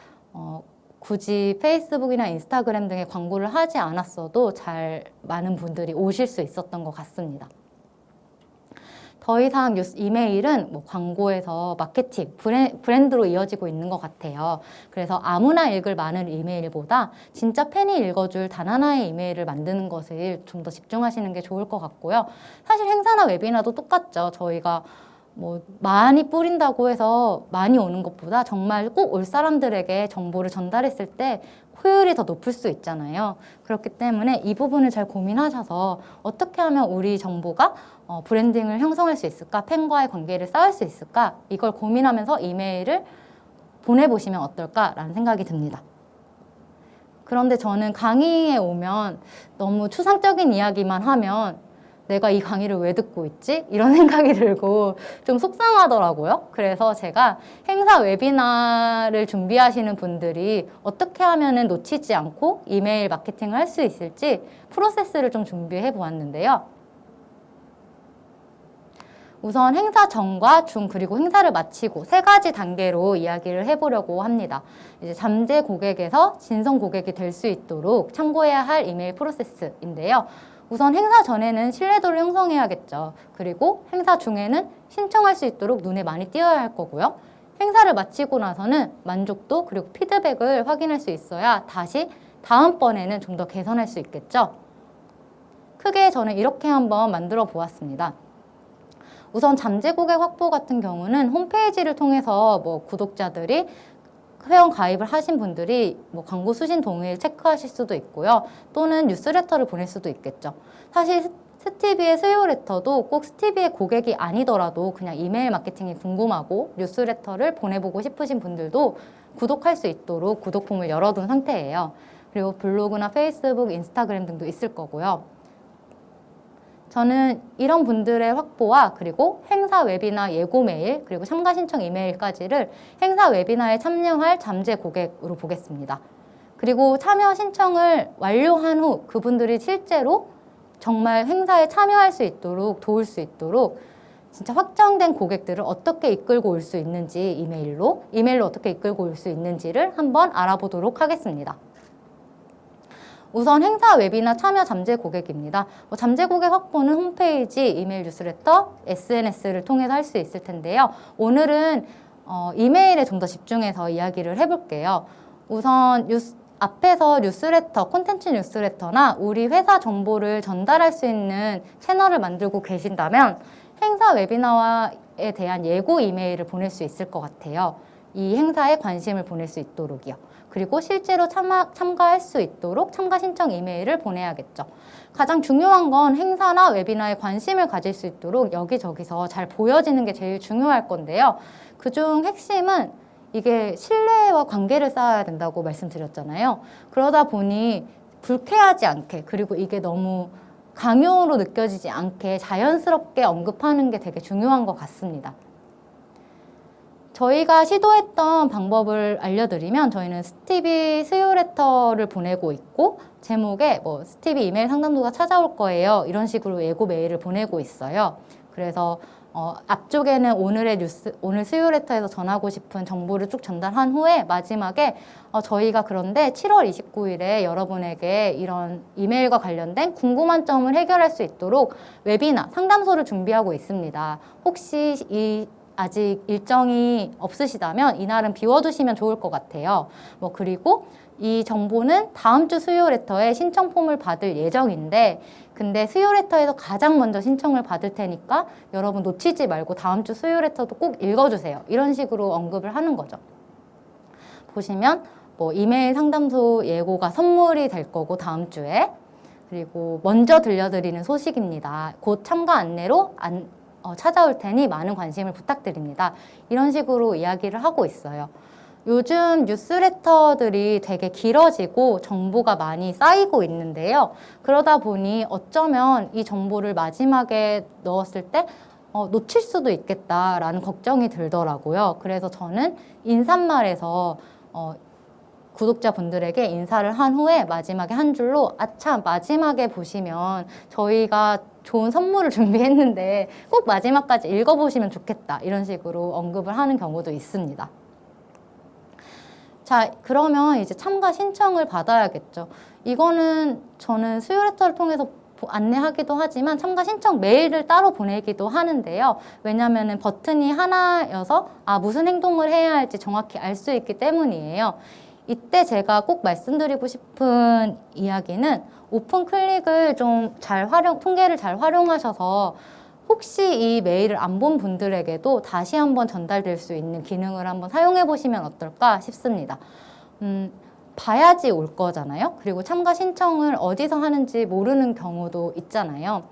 굳이 페이스북이나 인스타그램 등의 광고를 하지 않았어도 많은 분들이 오실 수 있었던 것 같습니다. 더 이상 이메일은 뭐 광고에서 마케팅, 브랜드로 이어지고 있는 것 같아요. 그래서 아무나 읽을 많은 이메일보다 진짜 팬이 읽어줄 단 하나의 이메일을 만드는 것을 좀 더 집중하시는 게 좋을 것 같고요. 사실 행사나 웨비나도 똑같죠. 저희가 뭐 많이 뿌린다고 해서 많이 오는 것보다 정말 꼭 올 사람들에게 정보를 전달했을 때 효율이 더 높을 수 있잖아요. 그렇기 때문에 이 부분을 잘 고민하셔서 어떻게 하면 우리 정보가 브랜딩을 형성할 수 있을까? 팬과의 관계를 쌓을 수 있을까? 이걸 고민하면서 이메일을 보내보시면 어떨까라는 생각이 듭니다. 그런데 저는 강의에 오면 너무 추상적인 이야기만 하면 내가 이 강의를 왜 듣고 있지? 이런 생각이 들고 좀 속상하더라고요. 그래서 제가 행사 웨비나를 준비하시는 분들이 어떻게 하면 놓치지 않고 이메일 마케팅을 할 수 있을지 프로세스를 좀 준비해 보았는데요. 우선 행사 전과 중 그리고 행사를 마치고 세 가지 단계로 이야기를 해보려고 합니다. 이제 잠재 고객에서 진성 고객이 될 수 있도록 참고해야 할 이메일 프로세스인데요. 우선 행사 전에는 신뢰도를 형성해야겠죠. 그리고 행사 중에는 신청할 수 있도록 눈에 많이 띄어야 할 거고요. 행사를 마치고 나서는 만족도 그리고 피드백을 확인할 수 있어야 다시 다음번에는 좀 더 개선할 수 있겠죠. 크게 저는 이렇게 한번 만들어 보았습니다. 우선 잠재 고객 확보 같은 경우는 홈페이지를 통해서 뭐 구독자들이 회원 가입을 하신 분들이 뭐 광고 수신 동의를 체크하실 수도 있고요. 또는 뉴스레터를 보낼 수도 있겠죠. 사실 스티비의 수요 레터도 꼭 스티비의 고객이 아니더라도 그냥 이메일 마케팅이 궁금하고 뉴스레터를 보내보고 싶으신 분들도 구독할 수 있도록 구독 폼을 열어둔 상태예요. 그리고 블로그나 페이스북, 인스타그램 등도 있을 거고요. 저는 이런 분들의 확보와 그리고 행사 웨비나 예고 메일 그리고 참가 신청 이메일까지를 행사 웨비나에 참여할 잠재 고객으로 보겠습니다. 그리고 참여 신청을 완료한 후 그분들이 실제로 정말 행사에 참여할 수 있도록 도울 수 있도록 진짜 확정된 고객들을 어떻게 이끌고 올 수 있는지 이메일로 어떻게 이끌고 올 수 있는지를 한번 알아보도록 하겠습니다. 우선 행사 웨비나 참여 잠재 고객입니다. 잠재 고객 확보는 홈페이지, 이메일 뉴스레터, SNS를 통해서 할 수 있을 텐데요. 오늘은 이메일에 좀 더 집중해서 이야기를 해볼게요. 우선 앞에서 뉴스레터, 콘텐츠 뉴스레터나 우리 회사 정보를 전달할 수 있는 채널을 만들고 계신다면 행사 웨비나에 대한 예고 이메일을 보낼 수 있을 것 같아요. 이 행사에 관심을 보낼 수 있도록이요. 그리고 실제로 참가할 수 있도록 참가 신청 이메일을 보내야겠죠. 가장 중요한 건 행사나 웨비나에 관심을 가질 수 있도록 여기저기서 잘 보여지는 게 제일 중요할 건데요. 그중 핵심은 이게 신뢰와 관계를 쌓아야 된다고 말씀드렸잖아요. 그러다 보니 불쾌하지 않게 그리고 이게 너무 강요로 느껴지지 않게 자연스럽게 언급하는 게 되게 중요한 것 같습니다. 저희가 시도했던 방법을 알려드리면 저희는 스티비 수요 레터를 보내고 있고 제목에 뭐 스티비 이메일 상담도가 찾아올 거예요. 이런 식으로 예고 메일을 보내고 있어요. 그래서 앞쪽에는 오늘 수요 레터에서 전하고 싶은 정보를 쭉 전달한 후에 마지막에 저희가 그런데 7월 29일에 여러분에게 이런 이메일과 관련된 궁금한 점을 해결할 수 있도록 웨비나 상담소를 준비하고 있습니다. 혹시 아직 일정이 없으시다면 이날은 비워두시면 좋을 것 같아요. 그리고 이 정보는 다음 주 수요 레터에 신청 폼을 받을 예정인데 근데 수요 레터에서 가장 먼저 신청을 받을 테니까 여러분 놓치지 말고 다음 주 수요 레터도 꼭 읽어주세요. 이런 식으로 언급을 하는 거죠. 보시면 뭐 이메일 상담소 예고가 선물이 될 거고 다음 주에 그리고 먼저 들려드리는 소식입니다. 곧 참가 안내로 찾아올 테니 많은 관심을 부탁드립니다. 이런 식으로 이야기를 하고 있어요. 요즘 뉴스레터들이 되게 길어지고 정보가 많이 쌓이고 있는데요. 그러다 보니 어쩌면 이 정보를 마지막에 넣었을 때 놓칠 수도 있겠다라는 걱정이 들더라고요. 그래서 저는 인사말에서 구독자분들에게 인사를 한 후에 마지막에 한 줄로 아참 마지막에 보시면 저희가 좋은 선물을 준비했는데 꼭 마지막까지 읽어보시면 좋겠다 이런 식으로 언급을 하는 경우도 있습니다. 자, 그러면 이제 참가 신청을 받아야겠죠. 이거는 저는 수요 레터를 통해서 안내하기도 하지만 참가 신청 메일을 따로 보내기도 하는데요. 왜냐하면 버튼이 하나여서 무슨 행동을 해야 할지 정확히 알 수 있기 때문이에요. 이때 제가 꼭 말씀드리고 싶은 이야기는 오픈 클릭을 좀 통계를 잘 활용하셔서 혹시 이 메일을 안 본 분들에게도 다시 한번 전달될 수 있는 기능을 한번 사용해 보시면 어떨까 싶습니다. 봐야지 올 거잖아요. 그리고 참가 신청을 어디서 하는지 모르는 경우도 있잖아요.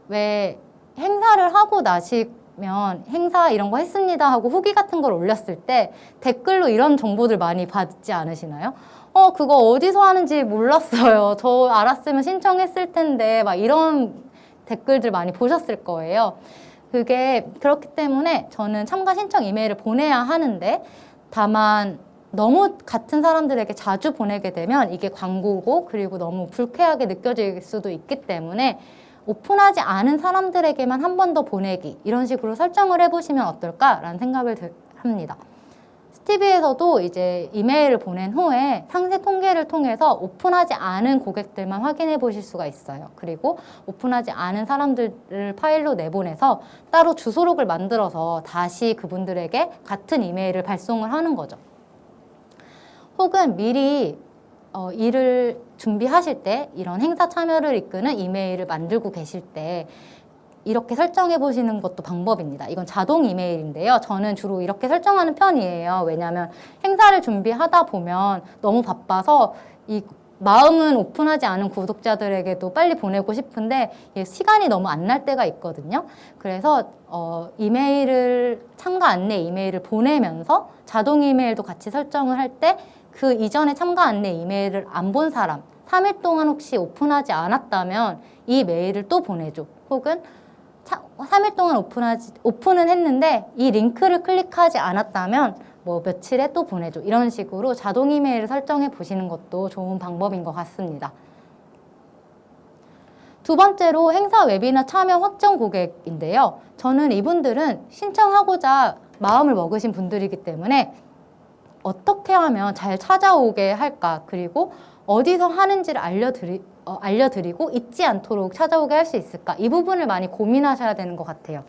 왜 행사를 하고 나시면 행사 이런 거 했습니다 하고 후기 같은 걸 올렸을 때 댓글로 이런 정보들 많이 받지 않으시나요? 그거 어디서 하는지 몰랐어요. 저 알았으면 신청했을 텐데 막 이런 댓글들 많이 보셨을 거예요. 그게 그렇기 때문에 저는 참가 신청 이메일을 보내야 하는데 다만 너무 같은 사람들에게 자주 보내게 되면 이게 광고고 그리고 너무 불쾌하게 느껴질 수도 있기 때문에 오픈하지 않은 사람들에게만 한 번 더 보내기 이런 식으로 설정을 해보시면 어떨까라는 생각을 합니다. 스티비에서도 이제 이메일을 보낸 후에 상세 통계를 통해서 오픈하지 않은 고객들만 확인해 보실 수가 있어요. 그리고 오픈하지 않은 사람들을 파일로 내보내서 따로 주소록을 만들어서 다시 그분들에게 같은 이메일을 발송을 하는 거죠. 혹은 미리 일을 준비하실 때 이런 행사 참여를 이끄는 이메일을 만들고 계실 때 이렇게 설정해 보시는 것도 방법입니다. 이건 자동 이메일인데요. 저는 주로 이렇게 설정하는 편이에요. 왜냐하면 행사를 준비하다 보면 너무 바빠서 이 마음은 오픈하지 않은 구독자들에게도 빨리 보내고 싶은데 시간이 너무 안 날 때가 있거든요. 그래서 참가 안내 이메일을 보내면서 자동 이메일도 같이 설정을 할 때 그 이전에 참가 안내 이메일을 안 본 사람 3일 동안 혹시 오픈하지 않았다면 이 메일을 또 보내줘. 혹은 3일 동안 오픈은 했는데 이 링크를 클릭하지 않았다면 뭐 며칠에 또 보내줘. 이런 식으로 자동 이메일을 설정해 보시는 것도 좋은 방법인 것 같습니다. 두 번째로 행사 웨비나 참여 확정 고객인데요. 저는 이분들은 신청하고자 마음을 먹으신 분들이기 때문에 어떻게 하면 잘 찾아오게 할까, 그리고 어디서 하는지를 알려드리고 잊지 않도록 찾아오게 할 수 있을까, 이 부분을 많이 고민하셔야 되는 것 같아요.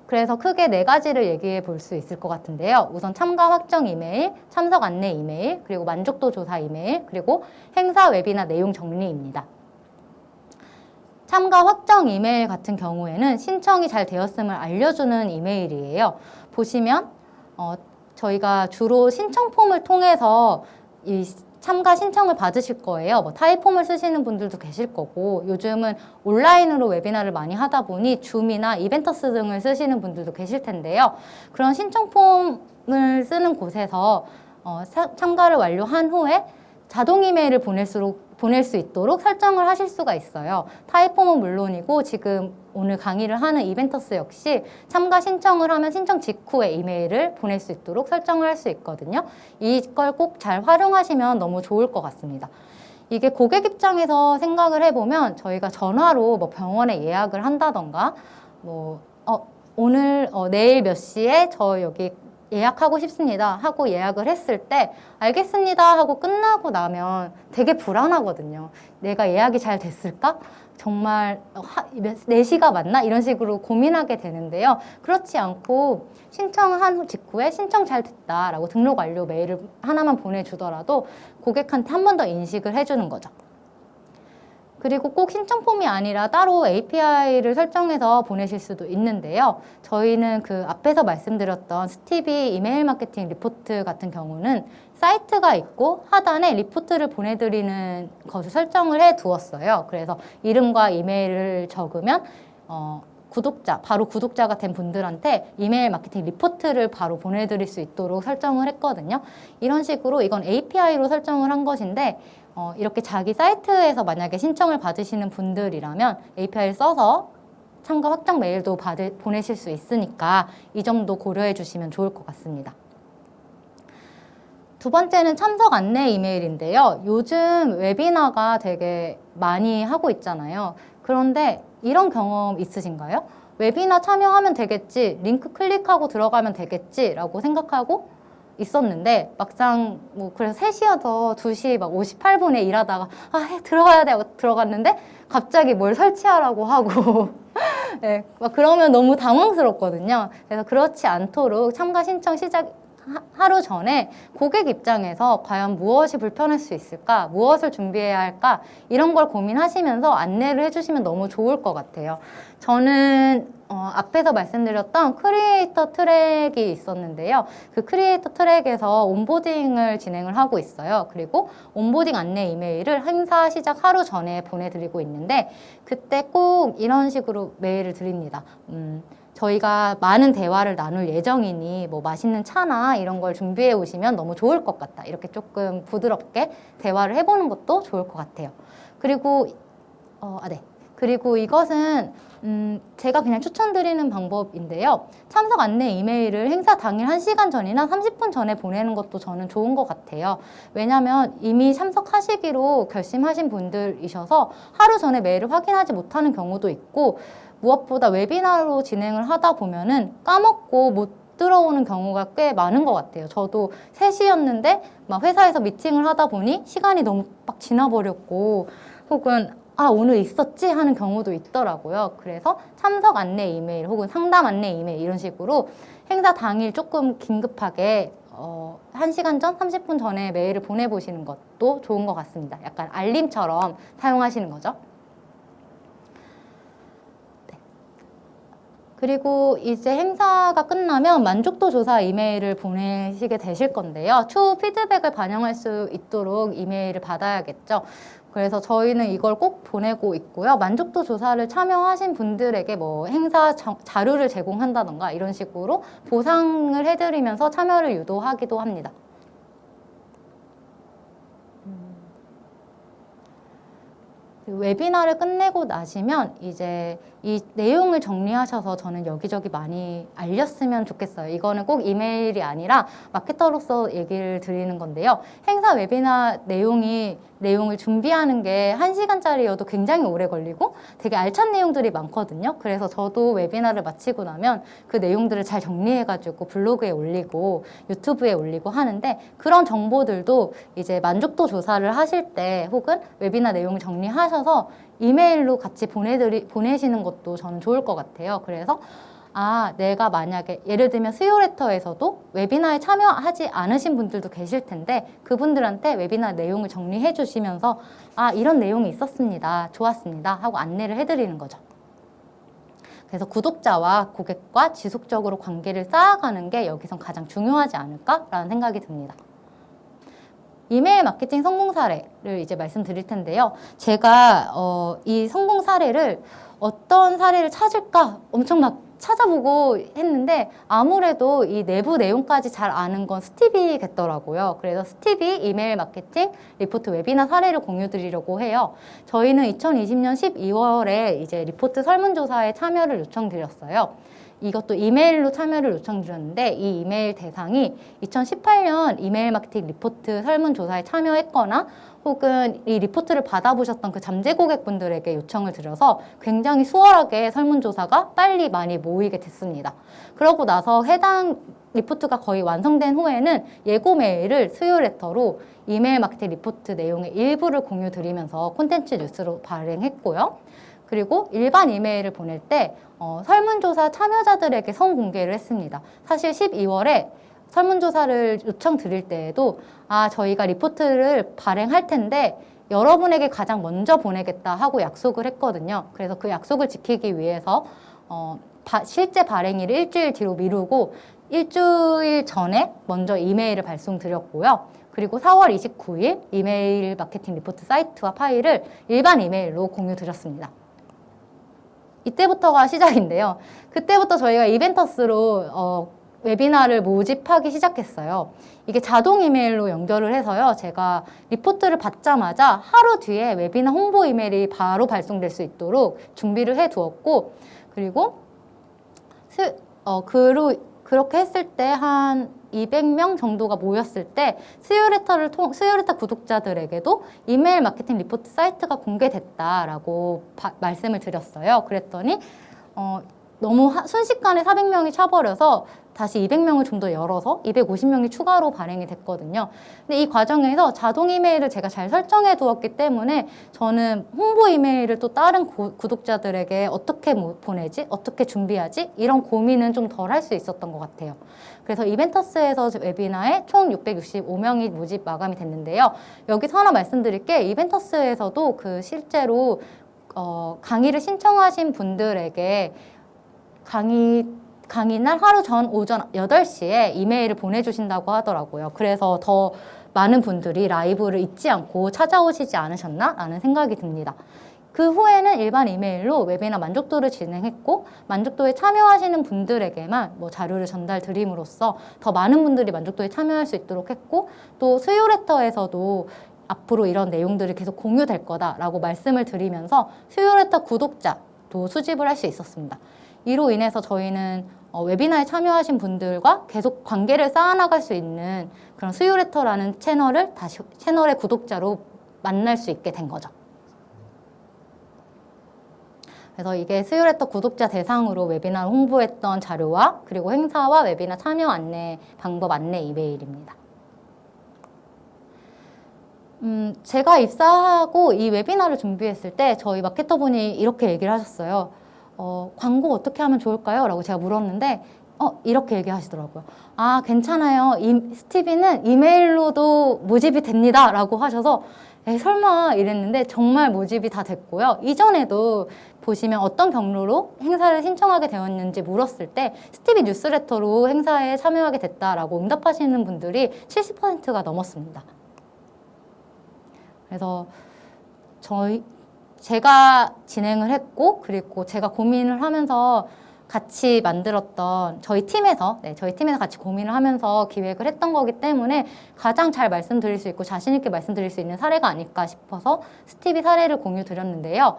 그래서 크게 4가지를 얘기해 볼 수 있을 것 같은데요. 우선 참가 확정 이메일, 참석 안내 이메일, 그리고 만족도 조사 이메일, 그리고 행사 웨비나 내용 정리입니다. 참가 확정 이메일 같은 경우에는 신청이 잘 되었음을 알려주는 이메일이에요. 보시면 저희가 주로 신청 폼을 통해서 이 참가 신청을 받으실 거예요. 뭐 타입폼을 쓰시는 분들도 계실 거고, 요즘은 온라인으로 웨비나를 많이 하다 보니 줌이나 이벤터스 등을 쓰시는 분들도 계실 텐데요. 그런 신청 폼을 쓰는 곳에서 참가를 완료한 후에 자동 이메일을 보낼 수 있도록 설정을 하실 수가 있어요. 타입폼은 물론이고 지금 오늘 강의를 하는 이벤터스 역시 참가 신청을 하면 신청 직후에 이메일을 보낼 수 있도록 설정을 할 수 있거든요. 이걸 꼭 잘 활용하시면 너무 좋을 것 같습니다. 이게 고객 입장에서 생각을 해보면 저희가 전화로 뭐 병원에 예약을 한다던가 내일 몇 시에 저 여기 예약하고 싶습니다 하고 예약을 했을 때 알겠습니다 하고 끝나고 나면 되게 불안하거든요. 내가 예약이 잘 됐을까? 정말 4시가 맞나? 이런 식으로 고민하게 되는데요. 그렇지 않고 신청한 직후에 신청 잘 됐다라고 등록 완료 메일을 하나만 보내주더라도 고객한테 한 번 더 인식을 해주는 거죠. 그리고 꼭 신청 폼이 아니라 따로 API를 설정해서 보내실 수도 있는데요. 저희는 그 앞에서 말씀드렸던 스티비 이메일 마케팅 리포트 같은 경우는 사이트가 있고 하단에 리포트를 보내드리는 것을 설정을 해 두었어요. 그래서 이름과 이메일을 적으면 바로 구독자가 된 분들한테 이메일 마케팅 리포트를 바로 보내드릴 수 있도록 설정을 했거든요. 이런 식으로 이건 API로 설정을 한 것인데 이렇게 자기 사이트에서 만약에 신청을 받으시는 분들이라면 API를 써서 참가 확정 메일도 보내실 수 있으니까 이 점도 고려해 주시면 좋을 것 같습니다. 두 번째는 참석 안내 이메일인데요. 요즘 웨비나가 되게 많이 하고 있잖아요. 그런데 이런 경험 있으신가요? 웨비나 참여하면 되겠지, 링크 클릭하고 들어가면 되겠지 라고 생각하고 있었는데 막상 그래서 3시여서 2시 막 58분에 일하다가 들어가야 돼 하고 들어갔는데 갑자기 뭘 설치하라고 하고 네, 막 그러면 너무 당황스럽거든요. 그래서 그렇지 않도록 참가 신청 시작 하루 전에 고객 입장에서 과연 무엇이 불편할 수 있을까? 무엇을 준비해야 할까? 이런 걸 고민하시면서 안내를 해주시면 너무 좋을 것 같아요. 저는 앞에서 말씀드렸던 크리에이터 트랙이 있었는데요. 그 크리에이터 트랙에서 온보딩을 진행을 하고 있어요. 그리고 온보딩 안내 이메일을 행사 시작 하루 전에 보내드리고 있는데 그때 꼭 이런 식으로 메일을 드립니다. 저희가 많은 대화를 나눌 예정이니 뭐 맛있는 차나 이런 걸 준비해 오시면 너무 좋을 것 같다. 이렇게 조금 부드럽게 대화를 해보는 것도 좋을 것 같아요. 그리고 그리고 이것은 제가 그냥 추천드리는 방법인데요. 참석 안내 이메일을 행사 당일 1시간 전이나 30분 전에 보내는 것도 저는 좋은 것 같아요. 왜냐하면 이미 참석하시기로 결심하신 분들이셔서 하루 전에 메일을 확인하지 못하는 경우도 있고 무엇보다 웨비나로 진행을 하다 보면은 까먹고 못 들어오는 경우가 꽤 많은 것 같아요. 저도 3시였는데 막 회사에서 미팅을 하다 보니 시간이 너무 막 지나버렸고 혹은 오늘 있었지? 하는 경우도 있더라고요. 그래서 참석 안내 이메일 혹은 상담 안내 이메일 이런 식으로 행사 당일 조금 긴급하게 1시간 전, 30분 전에 메일을 보내보시는 것도 좋은 것 같습니다. 약간 알림처럼 사용하시는 거죠. 그리고 이제 행사가 끝나면 만족도 조사 이메일을 보내시게 되실 건데요. 추후 피드백을 반영할 수 있도록 이메일을 받아야겠죠. 그래서 저희는 이걸 꼭 보내고 있고요. 만족도 조사를 참여하신 분들에게 뭐 행사 자료를 제공한다던가 이런 식으로 보상을 해드리면서 참여를 유도하기도 합니다. 웨비나를 끝내고 나시면 이제 이 내용을 정리하셔서 저는 여기저기 많이 알렸으면 좋겠어요. 이거는 꼭 이메일이 아니라 마케터로서 얘기를 드리는 건데요. 행사 웨비나 내용을 준비하는 게 1시간짜리여도 굉장히 오래 걸리고 되게 알찬 내용들이 많거든요. 그래서 저도 웨비나를 마치고 나면 그 내용들을 잘 정리해가지고 블로그에 올리고 유튜브에 올리고 하는데 그런 정보들도 이제 만족도 조사를 하실 때 혹은 웨비나 내용을 정리하셔서 이메일로 같이 보내시는 것도 저는 좋을 것 같아요. 그래서 내가 만약에 예를 들면 수요 레터에서도 웨비나에 참여하지 않으신 분들도 계실 텐데 그분들한테 웨비나 내용을 정리해 주시면서 이런 내용이 있었습니다. 좋았습니다. 하고 안내를 해드리는 거죠. 그래서 구독자와 고객과 지속적으로 관계를 쌓아가는 게 여기선 가장 중요하지 않을까라는 생각이 듭니다. 이메일 마케팅 성공 사례를 이제 말씀드릴 텐데요. 제가 이 성공 사례를 어떤 사례를 찾을까 엄청 막 찾아보고 했는데 아무래도 이 내부 내용까지 잘 아는 건 스티비겠더라고요. 그래서 스티비 이메일 마케팅 리포트 웨비나 사례를 공유드리려고 해요. 저희는 2020년 12월에 이제 리포트 설문조사에 참여를 요청드렸어요. 이것도 이메일로 참여를 요청드렸는데 이 이메일 대상이 2018년 이메일 마케팅 리포트 설문조사에 참여했거나 혹은 이 리포트를 받아보셨던 그 잠재 고객분들에게 요청을 드려서 굉장히 수월하게 설문조사가 빨리 많이 모이게 됐습니다. 그러고 나서 해당 리포트가 거의 완성된 후에는 예고 메일을 수요 레터로 이메일 마케팅 리포트 내용의 일부를 공유 드리면서 콘텐츠 뉴스로 발행했고요. 그리고 일반 이메일을 보낼 때 설문조사 참여자들에게 선공개를 했습니다. 사실 12월에 설문조사를 요청드릴 때에도 저희가 리포트를 발행할 텐데 여러분에게 가장 먼저 보내겠다 하고 약속을 했거든요. 그래서 그 약속을 지키기 위해서 실제 발행일을 일주일 뒤로 미루고 일주일 전에 먼저 이메일을 발송드렸고요. 그리고 4월 29일 이메일 마케팅 리포트 사이트와 파일을 일반 이메일로 공유드렸습니다. 이때부터가 시작인데요. 그때부터 저희가 이벤터스로 웨비나를 모집하기 시작했어요. 이게 자동 이메일로 연결을 해서요. 제가 리포트를 받자마자 하루 뒤에 웨비나 홍보 이메일이 바로 발송될 수 있도록 준비를 해 두었고, 그리고 그렇게 했을 때 한 200명 정도가 모였을 때 수요 레터 구독자들에게도 이메일 마케팅 리포트 사이트가 공개됐다라고 말씀을 드렸어요. 그랬더니 너무 순식간에 400명이 차버려서 다시 200명을 좀 더 열어서 250명이 추가로 발행이 됐거든요. 근데 이 과정에서 자동 이메일을 제가 잘 설정해 두었기 때문에 저는 홍보 이메일을 또 다른 구독자들에게 어떻게 보내지? 어떻게 준비하지? 이런 고민은 좀 덜 할 수 있었던 것 같아요. 그래서 이벤터스에서 웨비나에 총 665명이 모집 마감이 됐는데요. 여기서 하나 말씀드릴 게 이벤터스에서도 실제로 강의를 신청하신 분들에게 강의날 하루 전 오전 8시에 이메일을 보내주신다고 하더라고요. 그래서 더 많은 분들이 라이브를 잊지 않고 찾아오시지 않으셨나? 라는 생각이 듭니다. 그 후에는 일반 이메일로 웨비나 만족도를 진행했고 만족도에 참여하시는 분들에게만 자료를 전달 드림으로써 더 많은 분들이 만족도에 참여할 수 있도록 했고 또 수요 레터에서도 앞으로 이런 내용들이 계속 공유될 거다라고 말씀을 드리면서 수요 레터 구독자도 수집을 할 수 있었습니다. 이로 인해서 저희는 웨비나에 참여하신 분들과 계속 관계를 쌓아나갈 수 있는 그런 수요 레터라는 채널의 구독자로 만날 수 있게 된 거죠. 그래서 이게 수요 레터 구독자 대상으로 웨비나를 홍보했던 자료와 그리고 행사와 웨비나 참여 안내 방법 안내 이메일입니다. 제가 입사하고 이 웨비나를 준비했을 때 저희 마케터분이 이렇게 얘기를 하셨어요. 광고 어떻게 하면 좋을까요? 라고 제가 물었는데 이렇게 얘기하시더라고요. 괜찮아요. 스티비는 이메일로도 모집이 됩니다. 라고 하셔서 설마 이랬는데 정말 모집이 다 됐고요. 이전에도 보시면 어떤 경로로 행사를 신청하게 되었는지 물었을 때 스티비 뉴스레터로 행사에 참여하게 됐다라고 응답하시는 분들이 70%가 넘었습니다. 그래서 제가 진행을 했고 그리고 제가 고민을 하면서 같이 만들었던 저희 팀에서 같이 고민을 하면서 기획을 했던 거기 때문에 가장 잘 말씀드릴 수 있고 자신 있게 말씀드릴 수 있는 사례가 아닐까 싶어서 스티비 사례를 공유 드렸는데요.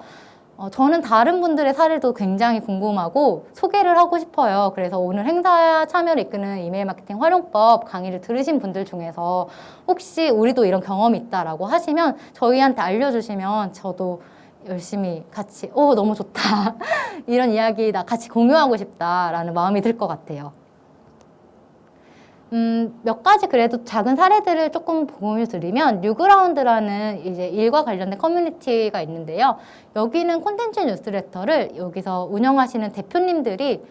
저는 다른 분들의 사례도 굉장히 궁금하고 소개를 하고 싶어요. 그래서 오늘 행사 참여를 이끄는 이메일 마케팅 활용법 강의를 들으신 분들 중에서 혹시 우리도 이런 경험이 있다라고 하시면 저희한테 알려주시면 저도 열심히 같이 너무 좋다 이런 이야기 나 같이 공유하고 싶다라는 마음이 들 것 같아요. 몇 가지 그래도 작은 사례들을 조금 공유 드리면 뉴그라운드라는 이제 일과 관련된 커뮤니티가 있는데요. 여기는 콘텐츠 뉴스레터를 여기서 운영하시는 대표님들이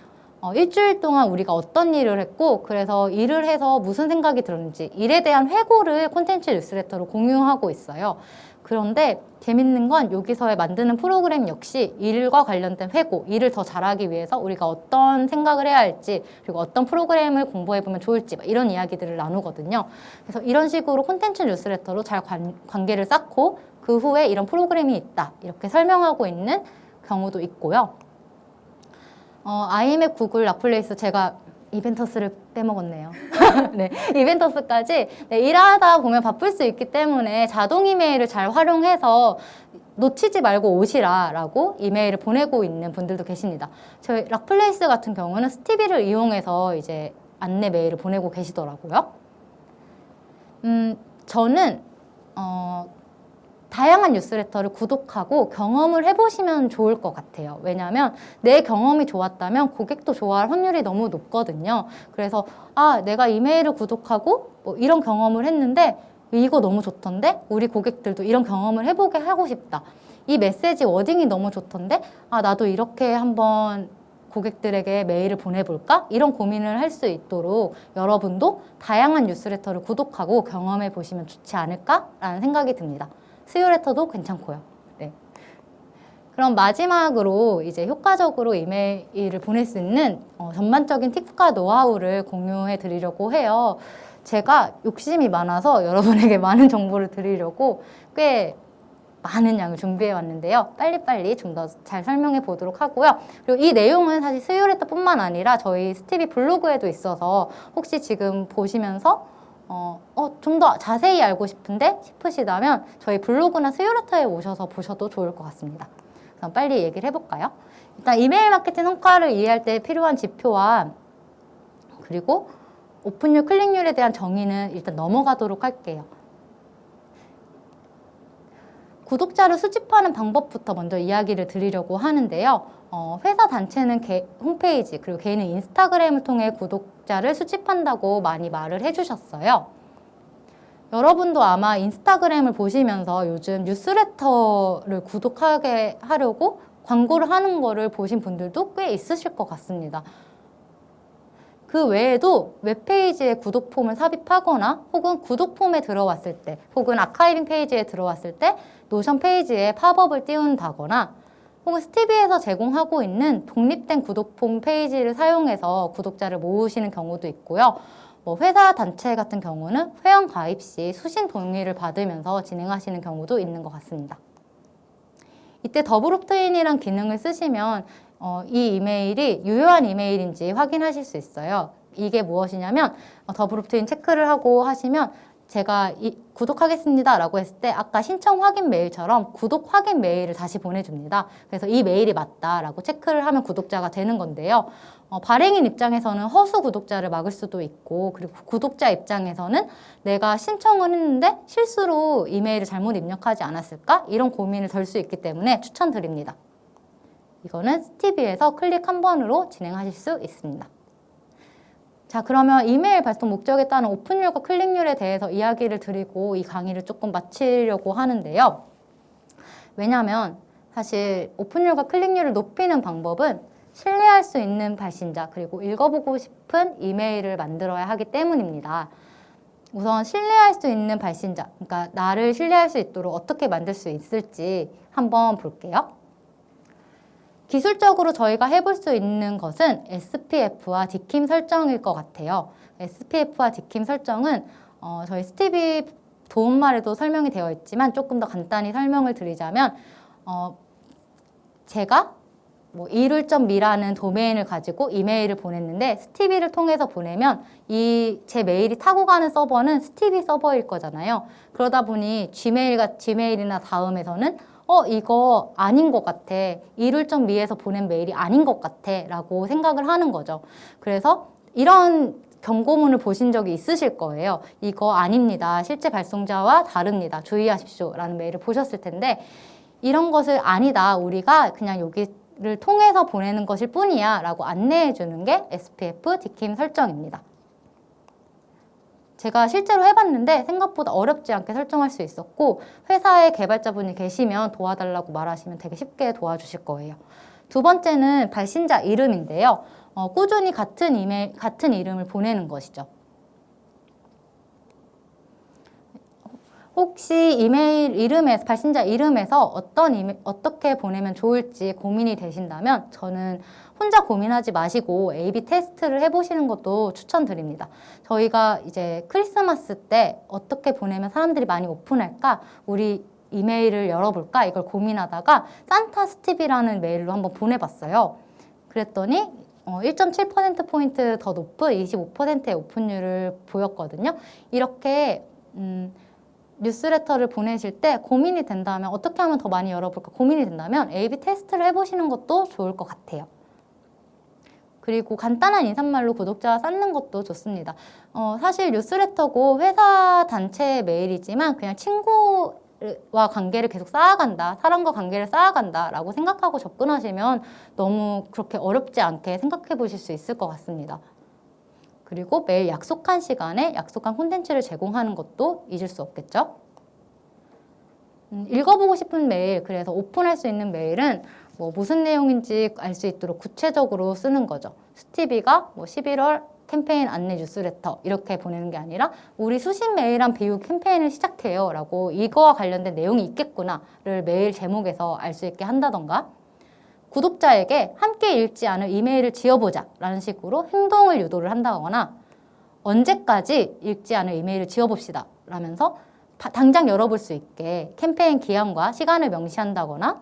일주일 동안 우리가 어떤 일을 했고 그래서 일을 해서 무슨 생각이 들었는지 일에 대한 회고를 콘텐츠 뉴스레터로 공유하고 있어요. 그런데 재밌는 건 여기서 만드는 프로그램 역시 일과 관련된 회고, 일을 더 잘하기 위해서 우리가 어떤 생각을 해야 할지 그리고 어떤 프로그램을 공부해보면 좋을지 이런 이야기들을 나누거든요. 그래서 이런 식으로 콘텐츠 뉴스레터로 잘 관계를 쌓고 그 후에 이런 프로그램이 있다 이렇게 설명하고 있는 경우도 있고요. 아이맥, 구글, 락플레이스 제가 이벤터스를 빼먹었네요. 네, 이벤터스까지 일하다 보면 바쁠 수 있기 때문에 자동 이메일을 잘 활용해서 놓치지 말고 오시라 라고 이메일을 보내고 있는 분들도 계십니다. 저희 락플레이스 같은 경우는 스티비를 이용해서 이제 안내 메일을 보내고 계시더라고요. 저는 다양한 뉴스레터를 구독하고 경험을 해보시면 좋을 것 같아요. 왜냐하면 내 경험이 좋았다면 고객도 좋아할 확률이 너무 높거든요. 그래서 내가 이메일을 구독하고 뭐 이런 경험을 했는데 이거 너무 좋던데? 우리 고객들도 이런 경험을 해보게 하고 싶다. 이 메시지 워딩이 너무 좋던데? 나도 이렇게 한번 고객들에게 메일을 보내볼까? 이런 고민을 할 수 있도록 여러분도 다양한 뉴스레터를 구독하고 경험해 보시면 좋지 않을까라는 생각이 듭니다. 수요레터도 괜찮고요. 네. 그럼 마지막으로 이제 효과적으로 이메일을 보낼 수 있는 전반적인 팁과 노하우를 공유해 드리려고 해요. 제가 욕심이 많아서 여러분에게 많은 정보를 드리려고 꽤 많은 양을 준비해 왔는데요. 빨리빨리 좀 더 잘 설명해 보도록 하고요. 그리고 이 내용은 사실 수요레터뿐만 아니라 저희 스티비 블로그에도 있어서 혹시 지금 보시면서 좀 더 자세히 알고 싶은데 싶으시다면 저희 블로그나 수요레터에 오셔서 보셔도 좋을 것 같습니다. 그럼 빨리 얘기를 해볼까요? 일단 이메일 마케팅 성과를 이해할 때 필요한 지표와 그리고 오픈율, 클릭률에 대한 정의는 일단 넘어가도록 할게요. 구독자를 수집하는 방법부터 먼저 이야기를 드리려고 하는데요. 회사 단체는 홈페이지 그리고 개인은 인스타그램을 통해 구독자를 수집한다고 많이 말을 해주셨어요. 여러분도 아마 인스타그램을 보시면서 요즘 뉴스레터를 구독하게 하려고 광고를 하는 거를 보신 분들도 꽤 있으실 것 같습니다. 그 외에도 웹페이지에 구독 폼을 삽입하거나 혹은 구독 폼에 들어왔을 때 혹은 아카이빙 페이지에 들어왔을 때 노션 페이지에 팝업을 띄운다거나 혹은 스티비에서 제공하고 있는 독립된 구독 폼 페이지를 사용해서 구독자를 모으시는 경우도 있고요. 회사 단체 같은 경우는 회원 가입 시 수신 동의를 받으면서 진행하시는 경우도 있는 것 같습니다. 이때 더블옵트인이란 기능을 쓰시면 이 이메일이 유효한 이메일인지 확인하실 수 있어요. 이게 무엇이냐면 더블옵트인 체크를 하고 하시면 제가 구독하겠습니다 라고 했을 때 아까 신청 확인 메일처럼 구독 확인 메일을 다시 보내줍니다. 그래서 이 메일이 맞다라고 체크를 하면 구독자가 되는 건데요. 발행인 입장에서는 허수 구독자를 막을 수도 있고 그리고 구독자 입장에서는 내가 신청을 했는데 실수로 이메일을 잘못 입력하지 않았을까? 이런 고민을 덜 수 있기 때문에 추천드립니다. 이거는 스티비에서 클릭 한 번으로 진행하실 수 있습니다. 자, 그러면 이메일 발송 목적에 따른 오픈율과 클릭률에 대해서 이야기를 드리고 이 강의를 조금 마치려고 하는데요. 왜냐하면 사실 오픈율과 클릭률을 높이는 방법은 신뢰할 수 있는 발신자 그리고 읽어보고 싶은 이메일을 만들어야 하기 때문입니다. 우선 신뢰할 수 있는 발신자, 그러니까 나를 신뢰할 수 있도록 어떻게 만들 수 있을지 한번 볼게요. 기술적으로 저희가 해볼 수 있는 것은 SPF와 DKIM 설정일 것 같아요. SPF와 DKIM 설정은 저희 스티비 도움말에도 설명이 되어 있지만 조금 더 간단히 설명을 드리자면 제가 이룰.me라는 도메인을 가지고 이메일을 보냈는데 스티비를 통해서 보내면 제 메일이 타고 가는 서버는 스티비 서버일 거잖아요. 그러다 보니 지메일이나 다음에서는 이거 아닌 것 같아. 이룰.me에서 보낸 메일이 아닌 것 같아 라고 생각을 하는 거죠. 그래서 이런 경고문을 보신 적이 있으실 거예요. 이거 아닙니다. 실제 발송자와 다릅니다. 주의하십시오 라는 메일을 보셨을 텐데 이런 것을 아니다. 우리가 그냥 여기를 통해서 보내는 것일 뿐이야 라고 안내해 주는 게 SPF, DKIM 설정입니다. 제가 실제로 해봤는데 생각보다 어렵지 않게 설정할 수 있었고 회사에 개발자분이 계시면 도와달라고 말하시면 되게 쉽게 도와주실 거예요. 두 번째는 발신자 이름인데요. 꾸준히 같은 이름을 보내는 것이죠. 혹시 이메일 이름에서 발신자 이름에서 어떻게 보내면 좋을지 고민이 되신다면 저는 혼자 고민하지 마시고 A/B 테스트를 해보시는 것도 추천드립니다. 저희가 이제 크리스마스 때 어떻게 보내면 사람들이 많이 오픈할까? 우리 이메일을 열어볼까? 이걸 고민하다가 산타 스티비라는 메일로 한번 보내봤어요. 그랬더니 1.7%포인트 더 높은 25%의 오픈율을 보였거든요. 이렇게 뉴스레터를 보내실 때 고민이 된다면 어떻게 하면 더 많이 열어볼까 고민이 된다면 A/B 테스트를 해보시는 것도 좋을 것 같아요. 그리고 간단한 인사말로 구독자 쌓는 것도 좋습니다. 사실 뉴스레터고 회사 단체의 메일이지만 그냥 친구와 관계를 계속 쌓아간다, 사람과 관계를 쌓아간다 라고 생각하고 접근하시면 너무 그렇게 어렵지 않게 생각해 보실 수 있을 것 같습니다. 그리고 매일 약속한 시간에 약속한 콘텐츠를 제공하는 것도 잊을 수 없겠죠. 읽어보고 싶은 메일, 그래서 오픈할 수 있는 메일은 뭐 무슨 내용인지 알 수 있도록 구체적으로 쓰는 거죠. 스티비가 뭐 11월 캠페인 안내 뉴스레터 이렇게 보내는 게 아니라 우리 수신 메일한 비유 캠페인을 시작해요 라고 이거와 관련된 내용이 있겠구나를 메일 제목에서 알 수 있게 한다던가 구독자에게 함께 읽지 않을 이메일을 지어보자 라는 식으로 행동을 유도를 한다거나 언제까지 읽지 않을 이메일을 지어봅시다 라면서 당장 열어볼 수 있게 캠페인 기한과 시간을 명시한다거나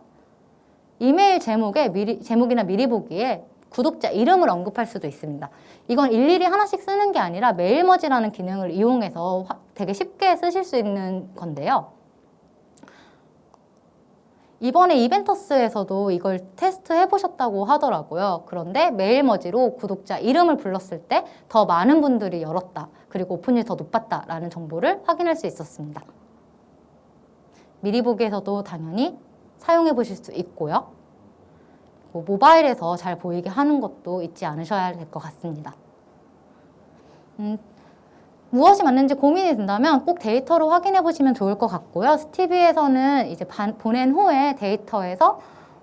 이메일 제목이나 미리 보기에 구독자 이름을 언급할 수도 있습니다. 이건 일일이 하나씩 쓰는 게 아니라 메일머지라는 기능을 이용해서 되게 쉽게 쓰실 수 있는 건데요. 이번에 이벤터스에서도 이걸 테스트 해보셨다고 하더라고요. 그런데 메일머지로 구독자 이름을 불렀을 때 더 많은 분들이 열었다. 그리고 오픈율이 더 높았다라는 정보를 확인할 수 있었습니다. 미리 보기에서도 당연히 사용해 보실 수 있고요. 모바일에서 잘 보이게 하는 것도 잊지 않으셔야 될 것 같습니다. 무엇이 맞는지 고민이 된다면 꼭 데이터로 확인해 보시면 좋을 것 같고요. 스티비에서는 이제 보낸 후에 데이터에서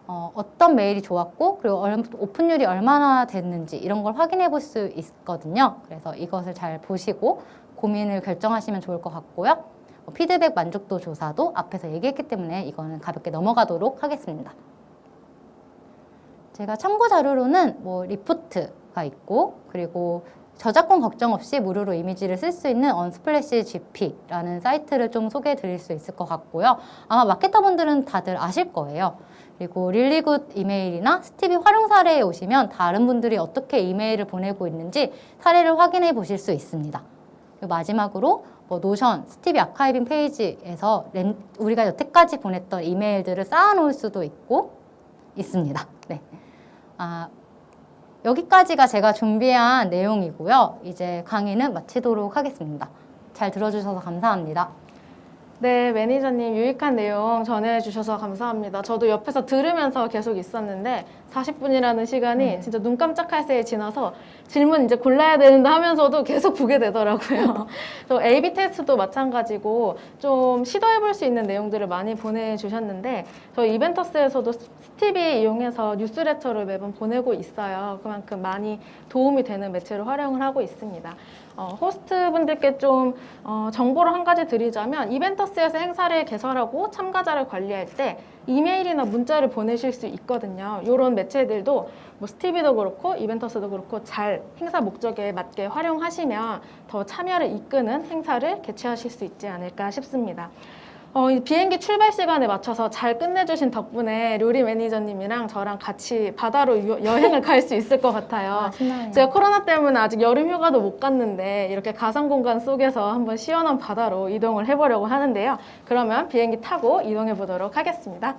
어떤 메일이 좋았고 그리고 오픈율이 얼마나 됐는지 이런 걸 확인해 볼 수 있거든요. 그래서 이것을 잘 보시고 고민을 결정하시면 좋을 것 같고요. 피드백 만족도 조사도 앞에서 얘기했기 때문에 이거는 가볍게 넘어가도록 하겠습니다. 제가 참고 자료로는 뭐 리포트가 있고 그리고 저작권 걱정 없이 무료로 이미지를 쓸 수 있는 언스플래시 GP라는 사이트를 좀 소개해 드릴 수 있을 것 같고요. 아마 마케터분들은 다들 아실 거예요. 그리고 릴리굿 이메일이나 스티비 활용 사례에 오시면 다른 분들이 어떻게 이메일을 보내고 있는지 사례를 확인해 보실 수 있습니다. 그리고 마지막으로 뭐 노션, 스티비 아카이빙 페이지에서 우리가 여태까지 보냈던 이메일들을 쌓아놓을 수도 있습니다. 네. 여기까지가 제가 준비한 내용이고요. 이제 강의는 마치도록 하겠습니다. 잘 들어주셔서 감사합니다. 네, 매니저님 유익한 내용 전해주셔서 감사합니다. 저도 옆에서 들으면서 계속 있었는데 40분이라는 시간이 진짜 눈 깜짝할 새에 지나서 질문 이제 골라야 되는데 하면서도 계속 보게 되더라고요. 또 A/B 테스트도 마찬가지고 좀 시도해볼 수 있는 내용들을 많이 보내주셨는데 저희 이벤터스에서도 스티비 이용해서 뉴스레터를 매번 보내고 있어요. 그만큼 많이 도움이 되는 매체로 활용을 하고 있습니다. 호스트 분들께 좀 정보를 한 가지 드리자면 이벤터스에서 행사를 개설하고 참가자를 관리할 때 이메일이나 문자를 보내실 수 있거든요. 이런 매체들도 뭐 스티비도 그렇고 이벤터스도 그렇고 잘 행사 목적에 맞게 활용하시면 더 참여를 이끄는 행사를 개최하실 수 있지 않을까 싶습니다. 이 비행기 출발 시간에 맞춰서 잘 끝내주신 덕분에 료리 매니저님이랑 저랑 같이 바다로 여행을 갈 수 있을 것 같아요. 신나네요. 제가 코로나 때문에 아직 여름 휴가도 못 갔는데 이렇게 가상 공간 속에서 한번 시원한 바다로 이동을 해보려고 하는데요. 그러면 비행기 타고 이동해 보도록 하겠습니다.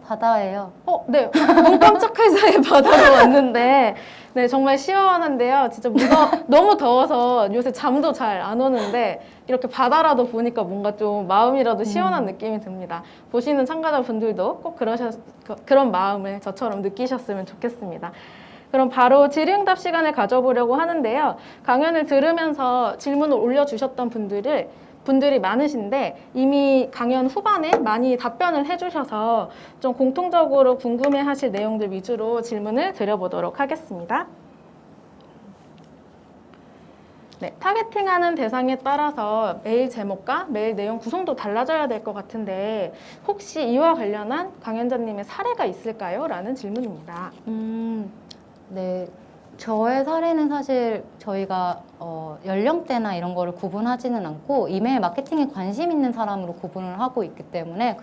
바다예요. 네. 눈 깜짝할 사이에 바다로 왔는데 네, 정말 시원한데요. 진짜 너무 더워서 요새 잠도 잘 안 오는데 이렇게 바다라도 보니까 뭔가 좀 마음이라도 시원한 느낌이 듭니다. 보시는 참가자분들도 꼭 그런 마음을 저처럼 느끼셨으면 좋겠습니다. 그럼 바로 질의응답 시간을 가져보려고 하는데요. 강연을 들으면서 질문을 올려주셨던 분들이 많으신데 이미 강연 후반에 많이 답변을 해주셔서 좀 공통적으로 궁금해하실 내용들 위주로 질문을 드려보도록 하겠습니다. 네, 타겟팅하는 대상에 따라서 메일 제목과 메일 내용 구성도 달라져야 될 것 같은데 혹시 이와 관련한 강연자님의 사례가 있을까요? 라는 질문입니다. 네. 저의 사례는 사실 저희가 연령대나 이런 거를 구분하지는 않고 이메일 마케팅에 관심 있는 사람으로 구분을 하고 있기 때문에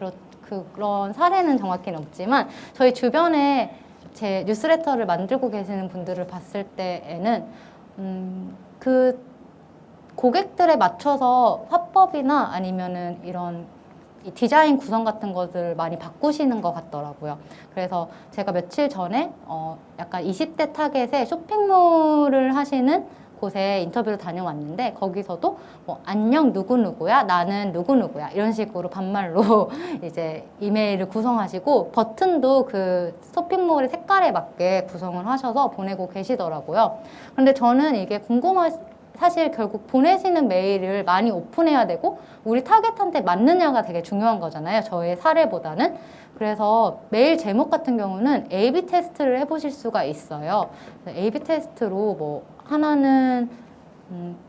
그런 사례는 정확히는 없지만 저희 주변에 제 뉴스레터를 만들고 계시는 분들을 봤을 때에는 그 고객들에 맞춰서 화법이나 아니면은 이런 이 디자인 구성 같은 것을 많이 바꾸시는 것 같더라고요. 그래서 제가 며칠 전에 약간 20대 타겟의 쇼핑몰을 하시는 곳에 인터뷰를 다녀왔는데 거기서도 뭐 안녕 누구누구야 나는 누구누구야 이런 식으로 반말로 이제 이메일을 구성하시고 버튼도 그 쇼핑몰의 색깔에 맞게 구성을 하셔서 보내고 계시더라고요. 근데 저는 이게 사실 결국 보내시는 메일을 많이 오픈해야 되고 우리 타겟한테 맞느냐가 되게 중요한 거잖아요. 저의 사례보다는. 그래서 메일 제목 같은 경우는 A/B 테스트를 해보실 수가 있어요. A/B 테스트로 뭐 하나는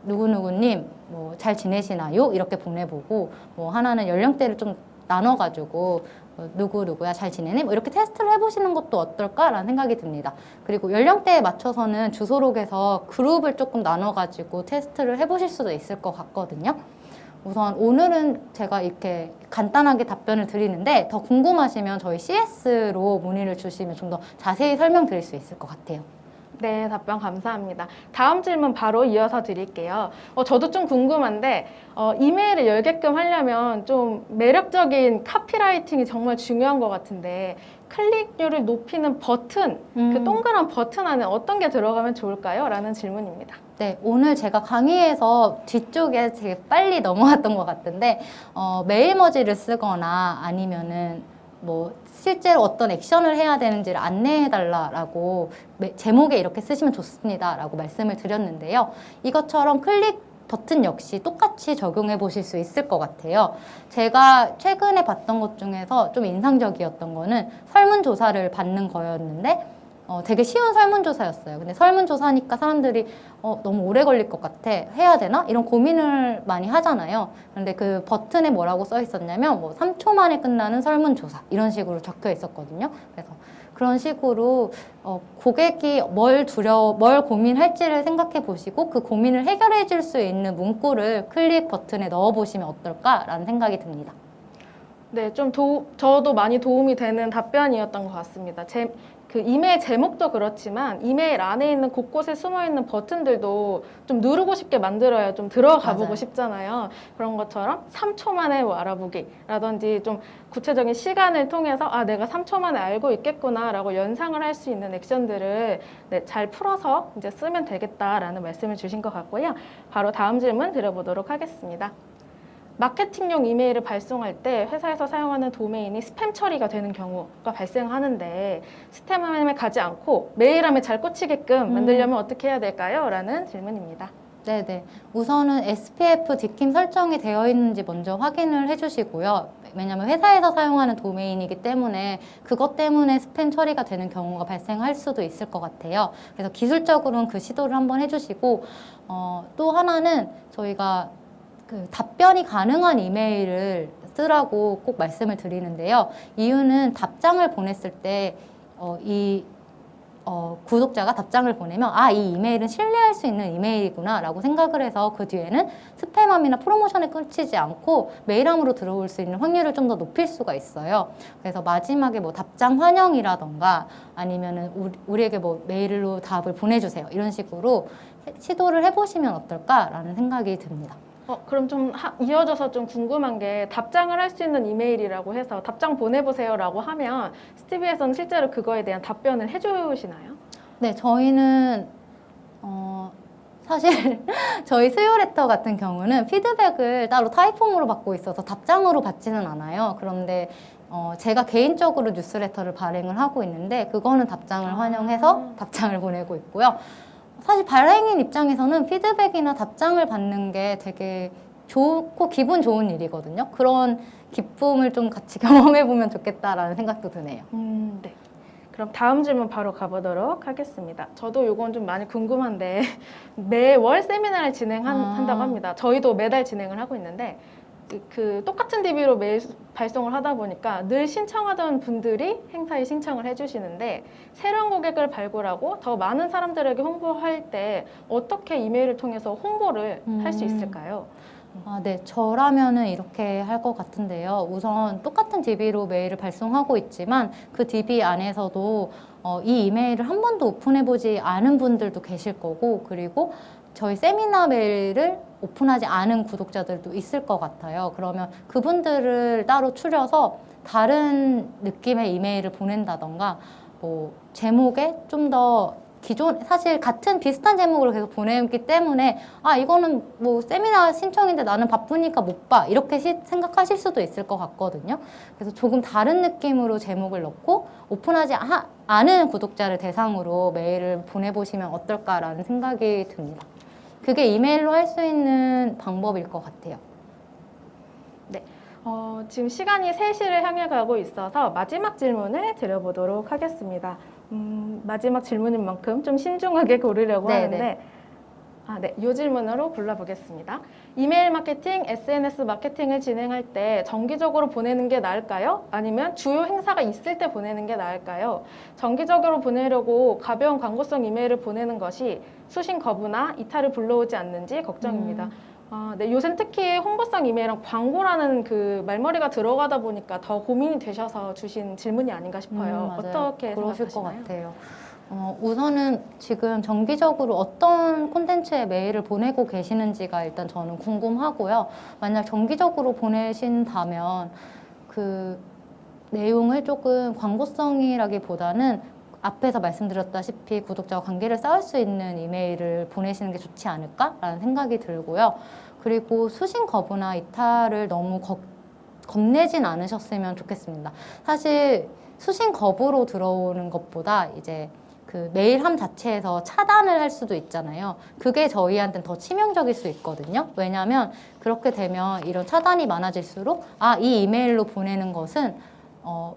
누구누구님 뭐 잘 지내시나요? 이렇게 보내보고 뭐 하나는 연령대를 좀 나눠가지고 누구누구야 잘 지내니? 뭐 이렇게 테스트를 해보시는 것도 어떨까라는 생각이 듭니다. 그리고 연령대에 맞춰서는 주소록에서 그룹을 조금 나눠가지고 테스트를 해보실 수도 있을 것 같거든요. 우선 오늘은 제가 이렇게 간단하게 답변을 드리는데 더 궁금하시면 저희 CS로 문의를 주시면 좀 더 자세히 설명드릴 수 있을 것 같아요. 네, 답변 감사합니다. 다음 질문 바로 이어서 드릴게요. 저도 좀 궁금한데 이메일을 열게끔 하려면 좀 매력적인 카피라이팅이 정말 중요한 것 같은데 클릭률을 높이는 버튼, 그 동그란 버튼 안에 어떤 게 들어가면 좋을까요? 라는 질문입니다. 네, 오늘 제가 강의에서 뒤쪽에 되게 빨리 넘어왔던 것 같은데 메일머지를 쓰거나 아니면은 뭐 실제로 어떤 액션을 해야 되는지를 안내해달라고 제목에 이렇게 쓰시면 좋습니다라고 말씀을 드렸는데요. 이것처럼 클릭 버튼 역시 똑같이 적용해 보실 수 있을 것 같아요. 제가 최근에 봤던 것 중에서 좀 인상적이었던 거는 설문조사를 받는 거였는데 되게 쉬운 설문조사였어요. 근데 설문조사니까 사람들이 너무 오래 걸릴 것 같아. 해야 되나? 이런 고민을 많이 하잖아요. 그런데 그 버튼에 뭐라고 써 있었냐면 뭐 3초 만에 끝나는 설문조사 이런 식으로 적혀 있었거든요. 그래서 그런 식으로 고객이 뭘 고민할지를 생각해 보시고 그 고민을 해결해 줄 수 있는 문구를 클릭 버튼에 넣어 보시면 어떨까라는 생각이 듭니다. 네, 저도 많이 도움이 되는 답변이었던 것 같습니다. 그 이메일 제목도 그렇지만 이메일 안에 있는 곳곳에 숨어 있는 버튼들도 좀 누르고 싶게 만들어야 좀 들어가 보고 맞아요. 싶잖아요. 그런 것처럼 3초 만에 뭐 알아보기라든지 좀 구체적인 시간을 통해서 내가 3초 만에 알고 있겠구나라고 연상을 할 수 있는 액션들을 잘 풀어서 이제 쓰면 되겠다라는 말씀을 주신 것 같고요. 바로 다음 질문 드려보도록 하겠습니다. 마케팅용 이메일을 발송할 때 회사에서 사용하는 도메인이 스팸 처리가 되는 경우가 발생하는데 스팸함에 가지 않고 메일함에 잘 꽂히게끔 만들려면 어떻게 해야 될까요? 라는 질문입니다. 네네. 우선은 SPF 디킴 설정이 되어 있는지 먼저 확인을 해주시고요. 왜냐하면 회사에서 사용하는 도메인이기 때문에 그것 때문에 스팸 처리가 되는 경우가 발생할 수도 있을 것 같아요. 그래서 기술적으로는 그 시도를 한번 해주시고 또 하나는 저희가 그 답변이 가능한 이메일을 쓰라고 꼭 말씀을 드리는데요. 이유는 답장을 보냈을 때 구독자가 답장을 보내면 이 이메일은 신뢰할 수 있는 이메일이구나 라고 생각을 해서 그 뒤에는 스팸함이나 프로모션에 끊치지 않고 메일함으로 들어올 수 있는 확률을 좀 더 높일 수가 있어요. 그래서 마지막에 뭐 답장 환영이라던가 아니면은 우리에게 뭐 메일로 답을 보내주세요 이런 식으로 시도를 해보시면 어떨까라는 생각이 듭니다. 그럼 좀 이어져서 좀 궁금한 게 답장을 할 수 있는 이메일이라고 해서 답장 보내보세요 라고 하면 스티비에서는 실제로 그거에 대한 답변을 해주시나요? 네, 저희는 사실 저희 수요 레터 같은 경우는 피드백을 따로 타입폼으로 받고 있어서 답장으로 받지는 않아요. 그런데 제가 개인적으로 뉴스레터를 발행을 하고 있는데 그거는 답장을 환영해서 답장을 보내고 있고요. 사실 발행인 입장에서는 피드백이나 답장을 받는 게 되게 좋고 기분 좋은 일이거든요. 그런 기쁨을 좀 같이 경험해보면 좋겠다라는 생각도 드네요. 네. 그럼 다음 질문 바로 가보도록 하겠습니다. 저도 이건 좀 많이 궁금한데 매월 세미나를 진행한다고 합니다. 저희도 매달 진행을 하고 있는데 그 똑같은 DB로 매일 발송을 하다 보니까 늘 신청하던 분들이 행사에 신청을 해주시는데 새로운 고객을 발굴하고 더 많은 사람들에게 홍보할 때 어떻게 이메일을 통해서 홍보를 할 수 있을까요? 아, 네. 저라면은 이렇게 할 것 같은데요. 우선 똑같은 DB로 메일을 발송하고 있지만 그 DB 안에서도 이 이메일을 한 번도 오픈해보지 않은 분들도 계실 거고, 그리고 저희 세미나 메일을 오픈하지 않은 구독자들도 있을 것 같아요. 그러면 그분들을 따로 추려서 다른 느낌의 이메일을 보낸다던가, 뭐 제목에 좀 더 기존 사실 같은 비슷한 제목으로 계속 보내기 때문에 아 이거는 뭐 세미나 신청인데 나는 바쁘니까 못 봐 이렇게 생각하실 수도 있을 것 같거든요. 그래서 조금 다른 느낌으로 제목을 넣고 오픈하지 않은 구독자를 대상으로 메일을 보내보시면 어떨까라는 생각이 듭니다. 그게 이메일로 할 수 있는 방법일 것 같아요. 지금 시간이 3시를 향해 가고 있어서 마지막 질문을 드려보도록 하겠습니다. 마지막 질문인 만큼 좀 신중하게 고르려고 하는데 네, 이 질문으로 골라보겠습니다. 이메일 마케팅, SNS 마케팅을 진행할 때 정기적으로 보내는 게 나을까요? 아니면 주요 행사가 있을 때 보내는 게 나을까요? 정기적으로 보내려고 가벼운 광고성 이메일을 보내는 것이 수신 거부나 이탈을 불러오지 않는지 걱정입니다. 네, 요새 특히 홍보성 이메일은 광고라는 그 말머리가 들어가다 보니까 더 고민이 되셔서 주신 질문이 아닌가 싶어요. 어떻게 그러실 것 생각하시나요? 같아요. 우선은 지금 정기적으로 어떤 콘텐츠에 메일을 보내고 계시는지가 일단 저는 궁금하고요. 만약 정기적으로 보내신다면 그 내용을 조금 광고성이라기보다는 앞에서 말씀드렸다시피 구독자와 관계를 쌓을 수 있는 이메일을 보내시는 게 좋지 않을까라는 생각이 들고요. 그리고 수신 거부나 이탈을 너무 겁내진 않으셨으면 좋겠습니다. 사실 수신 거부로 들어오는 것보다 이제 그 메일함 자체에서 차단을 할 수도 있잖아요. 그게 저희한테는 더 치명적일 수 있거든요. 왜냐하면 그렇게 되면 이런 차단이 많아질수록 아, 이 이메일로 보내는 것은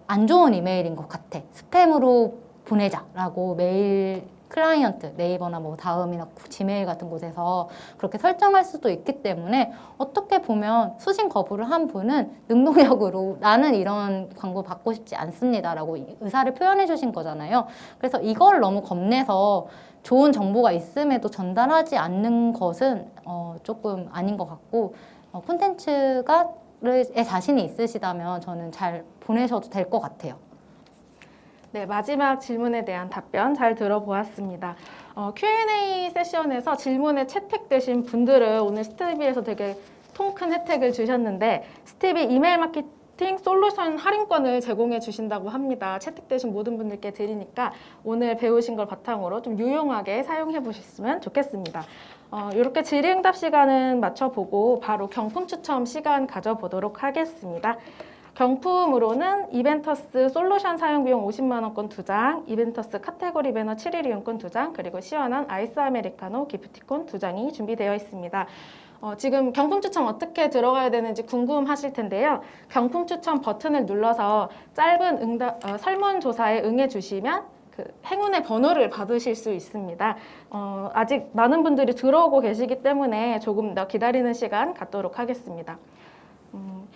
안 좋은 이메일인 것 같아. 스팸으로 보내자라고 메일 클라이언트, 네이버나 뭐 다음이나 지메일 같은 곳에서 그렇게 설정할 수도 있기 때문에 어떻게 보면 수신 거부를 한 분은 능동적으로 나는 이런 광고 받고 싶지 않습니다라고 의사를 표현해 주신 거잖아요. 그래서 이걸 너무 겁내서 좋은 정보가 있음에도 전달하지 않는 것은 조금 아닌 것 같고 콘텐츠가 자신이 있으시다면 저는 잘 보내셔도 될 것 같아요. 네, 마지막 질문에 대한 답변 잘 들어보았습니다. Q&A 세션에서 질문에 채택되신 분들은 오늘 스티비에서 되게 통 큰 혜택을 주셨는데 스티비 이메일 마케팅 솔루션 할인권을 제공해 주신다고 합니다. 채택되신 모든 분들께 드리니까 오늘 배우신 걸 바탕으로 좀 유용하게 사용해 보셨으면 좋겠습니다. 이렇게 질의응답 시간은 맞춰보고 바로 경품 추첨 시간 가져보도록 하겠습니다. 경품으로는 이벤터스 솔루션 사용비용 50만 원권 2장, 이벤터스 카테고리 배너 7일 이용권 2장, 그리고 시원한 아이스 아메리카노 기프티콘 2장이 준비되어 있습니다. 지금 경품 추첨 어떻게 들어가야 되는지 궁금하실 텐데요. 경품 추첨 버튼을 눌러서 짧은 설문조사에 응해 주시면 그 행운의 번호를 받으실 수 있습니다. 아직 많은 분들이 들어오고 계시기 때문에 조금 더 기다리는 시간 갖도록 하겠습니다.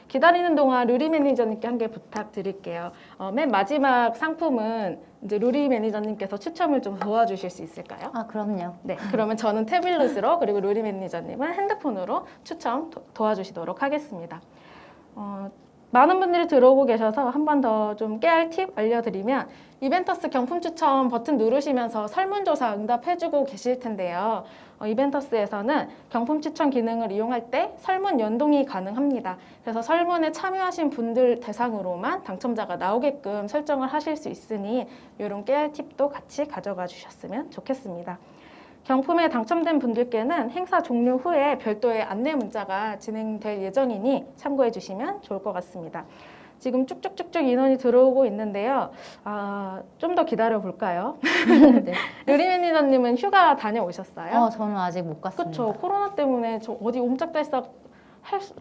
기다리는 동안 루리 매니저님께 한 개 부탁드릴게요. 맨 마지막 상품은 이제 루리 매니저님께서 추첨을 좀 도와주실 수 있을까요? 아, 그럼요. 네, 그러면 저는 태블릿으로 그리고 루리 매니저님은 핸드폰으로 추첨 도와주시도록 하겠습니다. 많은 분들이 들어오고 계셔서 한 번 더 좀 깨알 팁 알려드리면 이벤터스 경품 추첨 버튼 누르시면서 설문조사 응답해주고 계실 텐데요. 이벤터스에서는 경품 추첨 기능을 이용할 때 설문 연동이 가능합니다. 그래서 설문에 참여하신 분들 대상으로만 당첨자가 나오게끔 설정을 하실 수 있으니 이런 깨알 팁도 같이 가져가 주셨으면 좋겠습니다. 경품에 당첨된 분들께는 행사 종료 후에 별도의 안내 문자가 진행될 예정이니 참고해 주시면 좋을 것 같습니다. 지금 쭉쭉쭉쭉 인원이 들어오고 있는데요. 좀 더 기다려 볼까요? 네. 루리 매니저님은 휴가 다녀오셨어요? 저는 아직 못 갔습니다. 그렇죠. 코로나 때문에 저 어디 옴짝달싹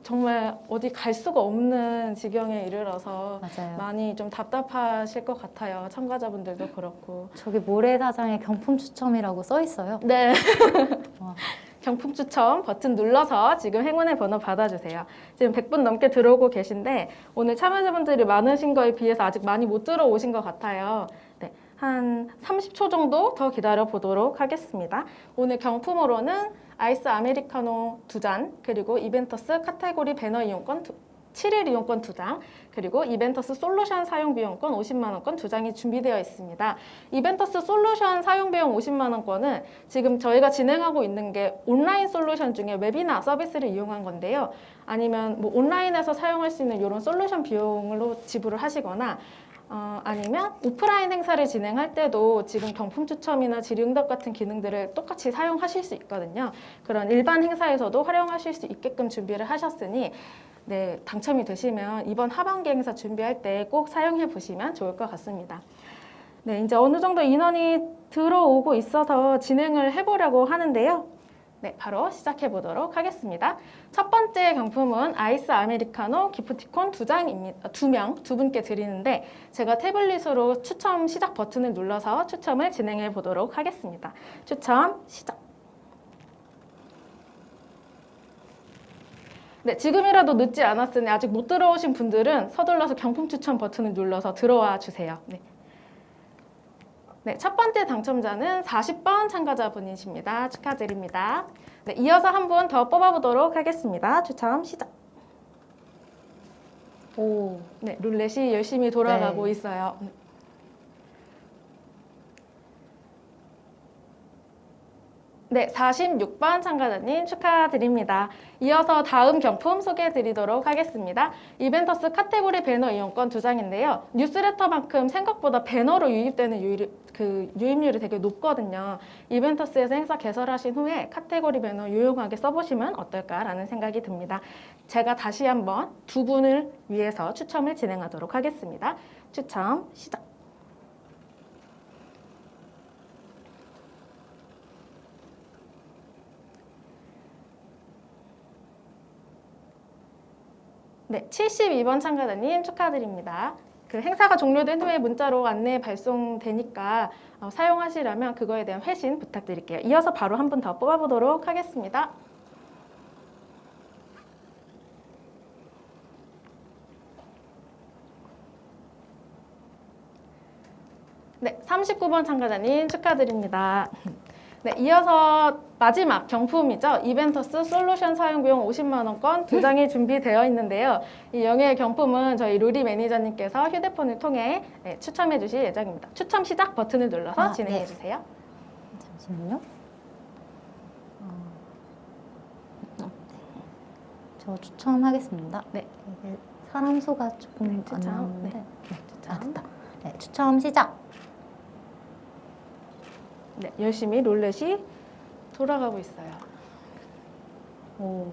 정말 어디 갈 수가 없는 지경에 이르러서 맞아요. 많이 좀 답답하실 것 같아요. 참가자분들도 그렇고. 저기 모래사장에 경품 추첨이라고 써 있어요. 네. 와. 경품 추첨 버튼 눌러서 지금 행운의 번호 받아주세요. 지금 100분 넘게 들어오고 계신데 오늘 참여자분들이 많으신 거에 비해서 아직 많이 못 들어오신 것 같아요. 네, 한 30초 정도 더 기다려 보도록 하겠습니다. 오늘 경품으로는 아이스 아메리카노 2잔, 그리고 이벤터스 카테고리 배너 이용권 7일 이용권 2장, 그리고 이벤터스 솔루션 사용 비용권 50만 원권 2장이 준비되어 있습니다. 이벤터스 솔루션 사용 비용 50만 원권은 지금 저희가 진행하고 있는 게 온라인 솔루션 중에 웨비나 서비스를 이용한 건데요. 아니면 뭐 온라인에서 사용할 수 있는 이런 솔루션 비용으로 지불을 하시거나 아니면 오프라인 행사를 진행할 때도 지금 경품 추첨이나 질의응답 같은 기능들을 똑같이 사용하실 수 있거든요. 그런 일반 행사에서도 활용하실 수 있게끔 준비를 하셨으니 네, 당첨이 되시면 이번 하반기 행사 준비할 때 꼭 사용해 보시면 좋을 것 같습니다. 네, 이제 어느 정도 인원이 들어오고 있어서 진행을 해보려고 하는데요. 네, 바로 시작해 보도록 하겠습니다. 첫 번째 경품은 아이스 아메리카노 기프티콘 2장입니다. 2명, 두 분께 드리는데 제가 태블릿으로 추첨 시작 버튼을 눌러서 추첨을 진행해 보도록 하겠습니다. 추첨 시작! 네, 지금이라도 늦지 않았으니 아직 못 들어오신 분들은 서둘러서 경품 추첨 버튼을 눌러서 들어와 주세요. 네. 네, 첫 번째 당첨자는 40번 참가자분이십니다. 축하드립니다. 네, 이어서 한 분 더 뽑아보도록 하겠습니다. 추첨 시작. 오, 네, 룰렛이 열심히 돌아가고 네. 있어요. 네, 46번 참가자님 축하드립니다. 이어서 다음 경품 소개해드리도록 하겠습니다. 이벤터스 카테고리 배너 이용권 2장인데요. 뉴스레터만큼 생각보다 배너로 유입되는 유입률이 되게 높거든요. 이벤터스에서 행사 개설하신 후에 카테고리 배너 유용하게 써보시면 어떨까라는 생각이 듭니다. 제가 다시 한번 두 분을 위해서 추첨을 진행하도록 하겠습니다. 추첨 시작! 네, 72번 참가자님 축하드립니다. 그 행사가 종료된 후에 문자로 안내 발송되니까 사용하시려면 그거에 대한 회신 부탁드릴게요. 이어서 바로 한 분 더 뽑아보도록 하겠습니다. 네, 39번 참가자님 축하드립니다. 네, 이어서 마지막 경품이죠. 이벤터스 솔루션 사용 비용 50만 원권 2장이 준비되어 있는데요. 이 영예의 경품은 저희 루리 매니저님께서 휴대폰을 통해 추첨해 주실 예정입니다. 추첨 시작 버튼을 눌러서 진행해 네. 주세요. 잠시만요. 네. 저 추첨하겠습니다. 네. 이게 사람 수가 조금 안 추첨. 나오는데. 네. 아, 됐다. 네, 추첨 시작. 네, 열심히 룰렛이 돌아가고 있어요. 오,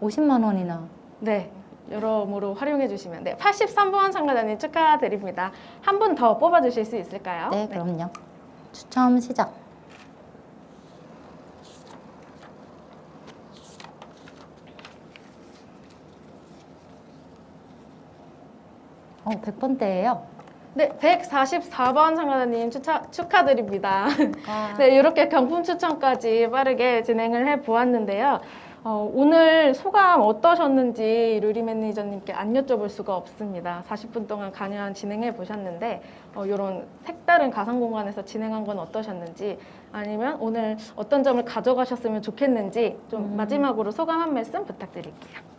50만 원이나. 네, 여러모로 활용해 주시면. 네, 83번 참가자님 축하드립니다. 한 분 더 뽑아주실 수 있을까요? 네, 그럼요. 추첨 시작. 100번대예요. 네, 144번 참가자님 축하드립니다. 아, 네, 이렇게 경품 추첨까지 빠르게 진행을 해 보았는데요. 오늘 소감 어떠셨는지 루리 매니저님께 안 여쭤볼 수가 없습니다. 40분 동안 강연 진행해 보셨는데 이런 색다른 가상 공간에서 진행한 건 어떠셨는지, 아니면 오늘 어떤 점을 가져가셨으면 좋겠는지 좀 마지막으로 소감 한 말씀 부탁드릴게요.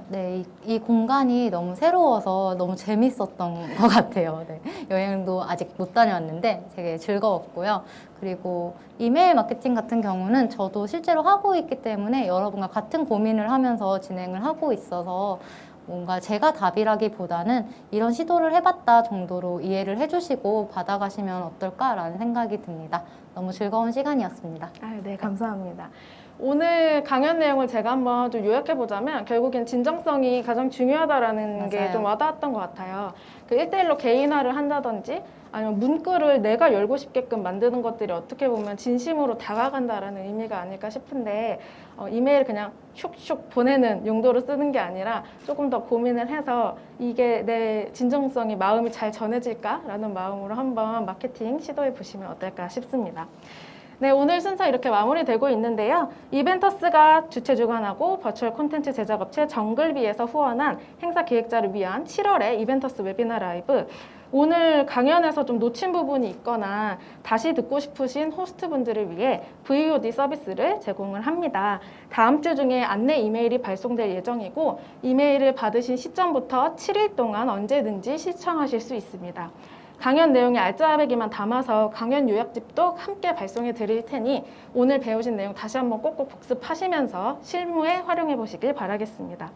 네, 이 공간이 너무 새로워서 너무 재밌었던 것 같아요. 네, 여행도 아직 못 다녀왔는데 되게 즐거웠고요. 그리고 이메일 마케팅 같은 경우는 저도 실제로 하고 있기 때문에 여러분과 같은 고민을 하면서 진행을 하고 있어서 뭔가 제가 답이라기보다는 이런 시도를 해봤다 정도로 이해를 해주시고 받아가시면 어떨까라는 생각이 듭니다. 너무 즐거운 시간이었습니다. 네, 감사합니다. 오늘 강연 내용을 제가 한번 좀 요약해보자면 결국엔 진정성이 가장 중요하다라는 게 맞아요. 좀 와닿았던 것 같아요. 그 1대1로 개인화를 한다든지 아니면 문구를 내가 열고 싶게끔 만드는 것들이 어떻게 보면 진심으로 다가간다라는 의미가 아닐까 싶은데 이메일 그냥 슉슉 보내는 용도로 쓰는 게 아니라 조금 더 고민을 해서 이게 내 진정성이 마음이 잘 전해질까라는 마음으로 한번 마케팅 시도해 보시면 어떨까 싶습니다. 네, 오늘 순서 이렇게 마무리되고 있는데요. 이벤터스가 주최 주관하고 버추얼 콘텐츠 제작업체 정글비에서 후원한 행사 기획자를 위한 7월의 이벤터스 웨비나 라이브. 오늘 강연에서 좀 놓친 부분이 있거나 다시 듣고 싶으신 호스트분들을 위해 VOD 서비스를 제공을 합니다. 다음 주 중에 안내 이메일이 발송될 예정이고 이메일을 받으신 시점부터 7일 동안 언제든지 시청하실 수 있습니다. 강연 내용에 알짜배기만 담아서 강연 요약집도 함께 발송해 드릴 테니 오늘 배우신 내용 다시 한번 꼭꼭 복습하시면서 실무에 활용해 보시길 바라겠습니다.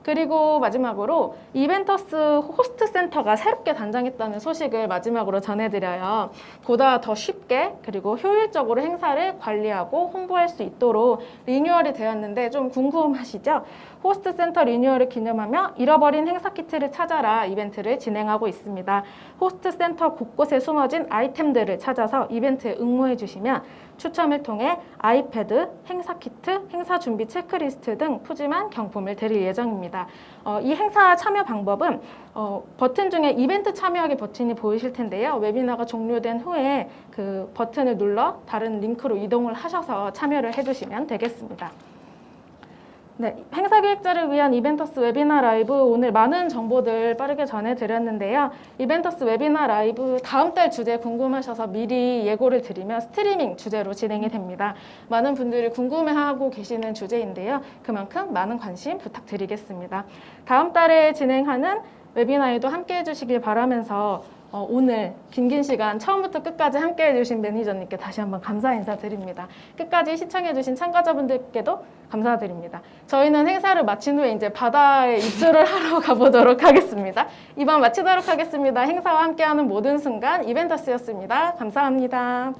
그리고 마지막으로 이벤터스 호스트 센터가 새롭게 단장했다는 소식을 마지막으로 전해드려요. 보다 더 쉽게 그리고 효율적으로 행사를 관리하고 홍보할 수 있도록 리뉴얼이 되었는데 좀 궁금하시죠? 호스트 센터 리뉴얼을 기념하며 잃어버린 행사 키트를 찾아라 이벤트를 진행하고 있습니다. 호스트 센터 곳곳에 숨어진 아이템들을 찾아서 이벤트에 응모해 주시면 추첨을 통해 아이패드, 행사 키트, 행사 준비 체크리스트 등 푸짐한 경품을 드릴 예정입니다. 이 행사 참여 방법은 버튼 중에 이벤트 참여하기 버튼이 보이실 텐데요. 웨비나가 종료된 후에 그 버튼을 눌러 다른 링크로 이동을 하셔서 참여를 해주시면 되겠습니다. 네, 행사 기획자를 위한 이벤터스 웨비나 라이브 오늘 많은 정보들 빠르게 전해드렸는데요. 이벤터스 웨비나 라이브 다음 달 주제 궁금하셔서 미리 예고를 드리면 스트리밍 주제로 진행이 됩니다. 많은 분들이 궁금해하고 계시는 주제인데요. 그만큼 많은 관심 부탁드리겠습니다. 다음 달에 진행하는 웨비나에도 함께 해주시길 바라면서 오늘 긴 시간 처음부터 끝까지 함께 해주신 매니저님께 다시 한번 감사 인사드립니다. 끝까지 시청해주신 참가자분들께도 감사드립니다. 저희는 행사를 마친 후에 이제 바다에 입수를 하러 가보도록 하겠습니다. 이번 마치도록 하겠습니다. 행사와 함께하는 모든 순간 이벤터스였습니다. 감사합니다.